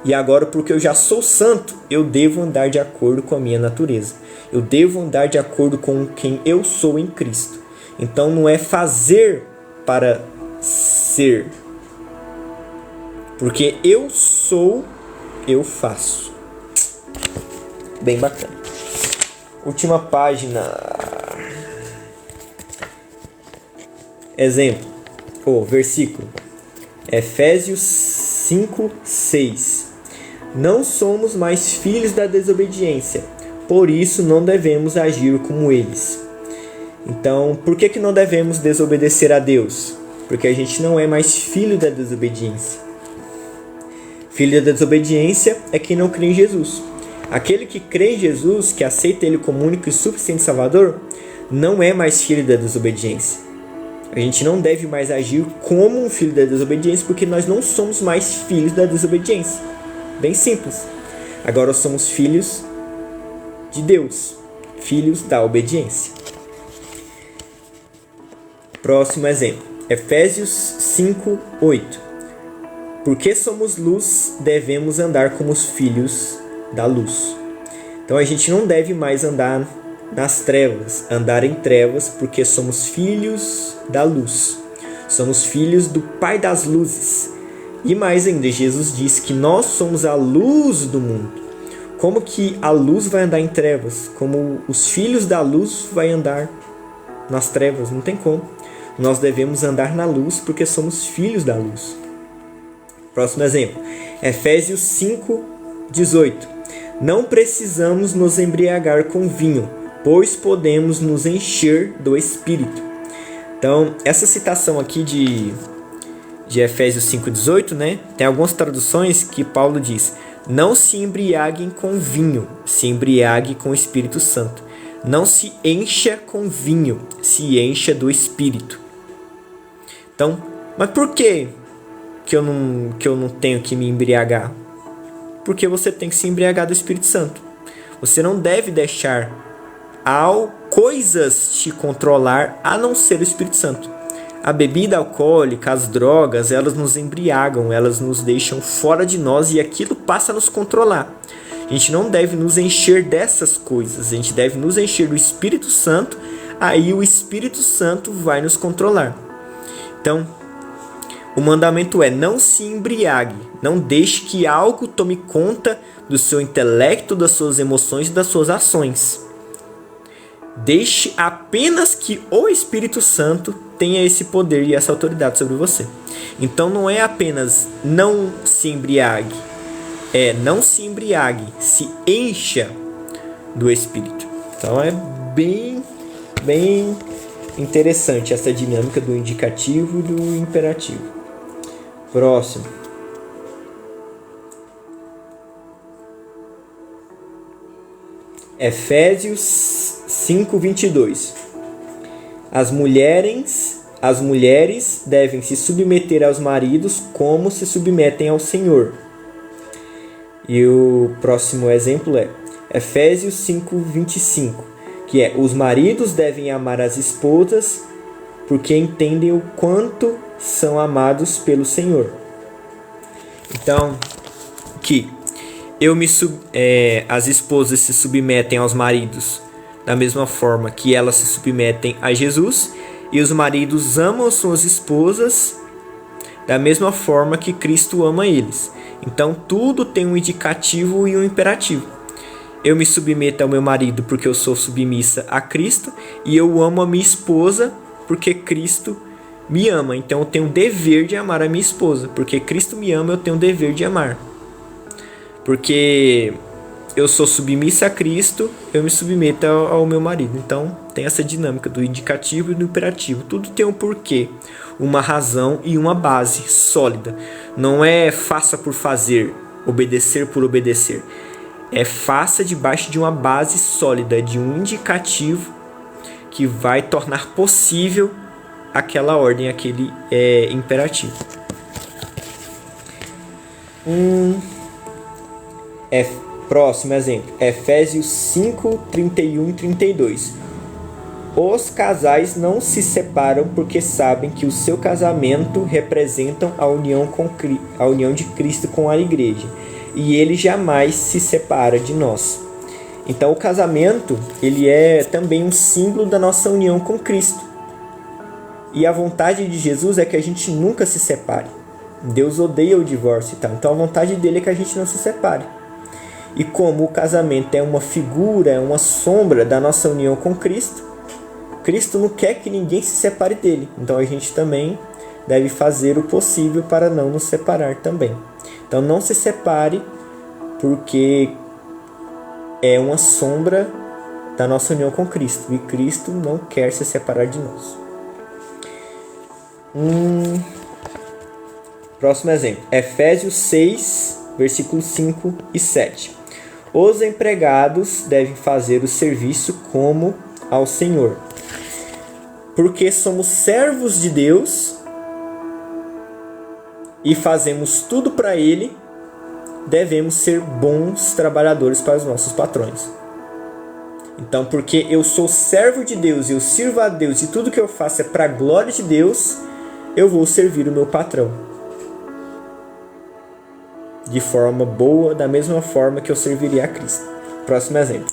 E agora, porque eu já sou santo, eu devo andar de acordo com a minha natureza. Eu devo andar de acordo com quem eu sou em Cristo. Então, não é fazer para ser. Porque eu sou, eu faço. Bem bacana. Última página. Exemplo. Versículo. Efésios 5:6. Não somos mais filhos da desobediência, por isso não devemos agir como eles. Então, por que não devemos desobedecer a Deus? Porque a gente não é mais filho da desobediência. Filho da desobediência é quem não crê em Jesus. Aquele que crê em Jesus, que aceita Ele como único e suficiente Salvador, não é mais filho da desobediência. A gente não deve mais agir como um filho da desobediência, porque nós não somos mais filhos da desobediência. Bem simples. Agora somos filhos de Deus, filhos da obediência. Próximo exemplo. Efésios 5:8. Porque somos luz, devemos andar como os filhos da luz. Então a gente não deve mais andar nas trevas, andar em trevas, porque somos filhos da luz. Somos filhos do Pai das luzes. E mais ainda, Jesus disse que nós somos a luz do mundo. Como que a luz vai andar em trevas? Como os filhos da luz vai andar nas trevas? Não tem como. Nós devemos andar na luz porque somos filhos da luz. Próximo exemplo. Efésios 5:18. Não precisamos nos embriagar com vinho, pois podemos nos encher do Espírito. Então, essa citação aqui de Efésios 5:18, né? Tem algumas traduções que Paulo diz: não se embriaguem com vinho, se embriague com o Espírito Santo. Não se encha com vinho, se encha do Espírito. Então, mas por que eu não tenho que me embriagar? Porque você tem que se embriagar do Espírito Santo. Você não deve deixar coisas te controlar a não ser o Espírito Santo. A bebida alcoólica, as drogas, elas nos embriagam, elas nos deixam fora de nós e aquilo passa a nos controlar. A gente não deve nos encher dessas coisas, a gente deve nos encher do Espírito Santo, aí o Espírito Santo vai nos controlar. Então, o mandamento é: não se embriague, não deixe que algo tome conta do seu intelecto, das suas emoções e das suas ações. Deixe apenas que o Espírito Santo tenha esse poder e essa autoridade sobre você. Então não é apenas não se embriague, é não se embriague, se encha do Espírito. Então é bem interessante essa dinâmica do indicativo e do imperativo. Próximo. Efésios 5:22. As mulheres devem se submeter aos maridos como se submetem ao Senhor. E o próximo exemplo é Efésios 5:25, que é: os maridos devem amar as esposas porque entendem o quanto são amados pelo Senhor. Então, que as esposas se submetem aos maridos da mesma forma que elas se submetem a Jesus, e os maridos amam suas esposas da mesma forma que Cristo ama eles. Então tudo tem um indicativo e um imperativo. Eu me submeto ao meu marido porque eu sou submissa a Cristo, e eu amo a minha esposa porque Cristo me ama. Então eu tenho o dever de amar a minha esposa, porque Cristo me ama, eu tenho o dever de amar. Porque eu sou submissa a Cristo, eu me submeto ao meu marido. Então tem essa dinâmica do indicativo e do imperativo. Tudo tem um porquê, uma razão e uma base sólida. Não é faça por fazer, obedecer por obedecer. É faça debaixo de uma base sólida, de um indicativo que vai tornar possível aquela ordem, aquele imperativo. Próximo exemplo, Efésios 5:31 e 32. Os casais não se separam porque sabem que o seu casamento representa a união de Cristo com a igreja, e ele jamais se separa de nós. Então o casamento, ele é também um símbolo da nossa união com Cristo. E a vontade de Jesus é que a gente nunca se separe. Deus odeia o divórcio e tal. Então a vontade dele é que a gente não se separe. E como o casamento é uma figura, é uma sombra da nossa união com Cristo, Cristo não quer que ninguém se separe dele. Então a gente também deve fazer o possível para não nos separar também. Então não se separe, porque é uma sombra da nossa união com Cristo. E Cristo não quer se separar de nós. Próximo exemplo. Efésios 6, versículos 5 e 7. Os empregados devem fazer o serviço como ao Senhor, porque somos servos de Deus e fazemos tudo para Ele. Devemos ser bons trabalhadores para os nossos patrões. Então, porque eu sou servo de Deus e eu sirvo a Deus e tudo que eu faço é para a glória de Deus, eu vou servir o meu patrão de forma boa, da mesma forma que eu serviria a Cristo. Próximo exemplo.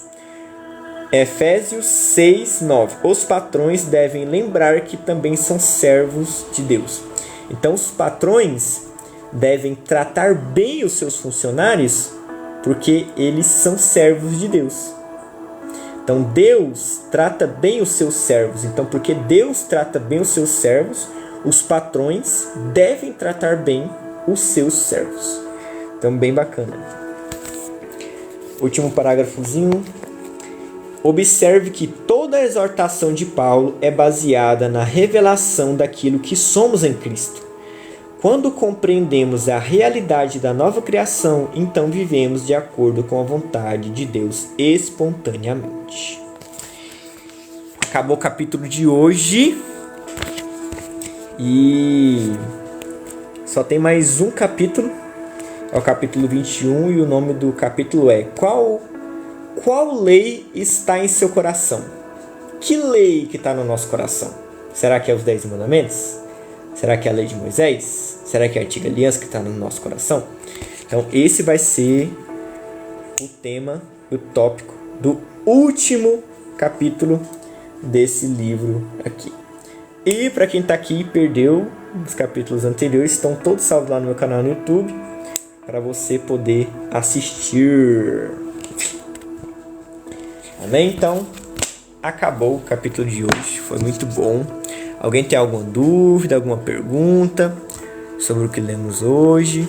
Efésios 6, 9. Os patrões devem lembrar que também são servos de Deus. Então os patrões devem tratar bem os seus funcionários, porque eles são servos de Deus. Então Deus trata bem os seus servos. Então, porque Deus trata bem os seus servos, os patrões devem tratar bem os seus servos. Então, bem bacana. Último parágrafozinho. Observe que toda a exortação de Paulo é baseada na revelação daquilo que somos em Cristo. Quando compreendemos a realidade da nova criação, então vivemos de acordo com a vontade de Deus espontaneamente. acabou o capítulo de hoje. E só tem mais um capítulo. É o capítulo 21 e o nome do capítulo é Qual lei está em seu coração? Que lei que está no nosso coração? Será que é os 10 mandamentos? Será que é a lei de Moisés? Será que é a antiga aliança que está no nosso coração? Então esse vai ser o tema, o tópico do último capítulo desse livro aqui. E para quem está aqui e perdeu os capítulos anteriores, estão todos salvos lá no meu canal no YouTube para você poder assistir. Amém? Então, acabou o capítulo de hoje. Foi muito bom. Alguém tem alguma dúvida, alguma pergunta sobre o que lemos hoje?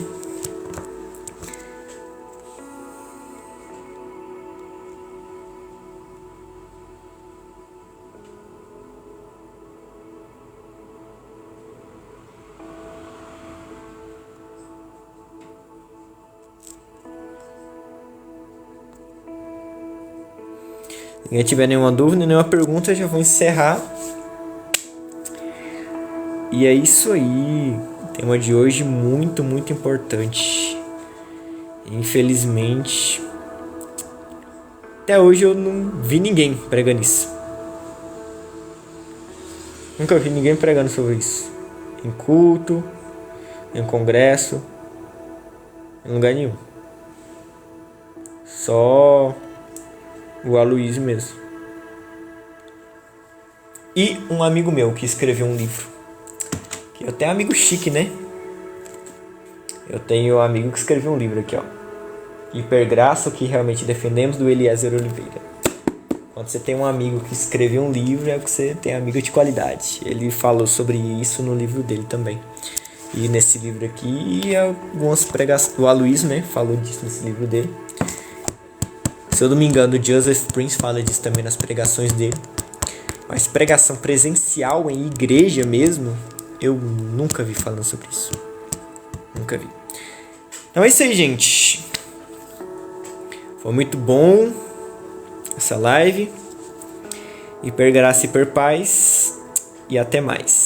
Se ninguém tiver nenhuma dúvida, nenhuma pergunta, eu já vou encerrar. E é isso aí. O tema de hoje muito, muito importante. Infelizmente, até hoje eu não vi ninguém pregando isso. Nunca vi ninguém pregando sobre isso. Em culto, em congresso, em lugar nenhum. Só o Aloysio mesmo. E um amigo meu que escreveu um livro. Que eu tenho amigo chique, né? Eu tenho um amigo que escreveu um livro aqui, ó. Hipergraça, o que realmente defendemos, do Eliezer Oliveira. Quando você tem um amigo que escreveu um livro, é que você tem amigo de qualidade. Ele falou sobre isso no livro dele também. E nesse livro aqui, algumas pregações. O Aloysio, né? Falou disso nesse livro dele. Se eu não me engano, o Joseph Prince fala disso também nas pregações dele. Mas pregação presencial em igreja mesmo, eu nunca vi falando sobre isso. Nunca vi. Então é isso aí, gente. Foi muito bom essa live. Hipergraça e hiperpaz. E até mais.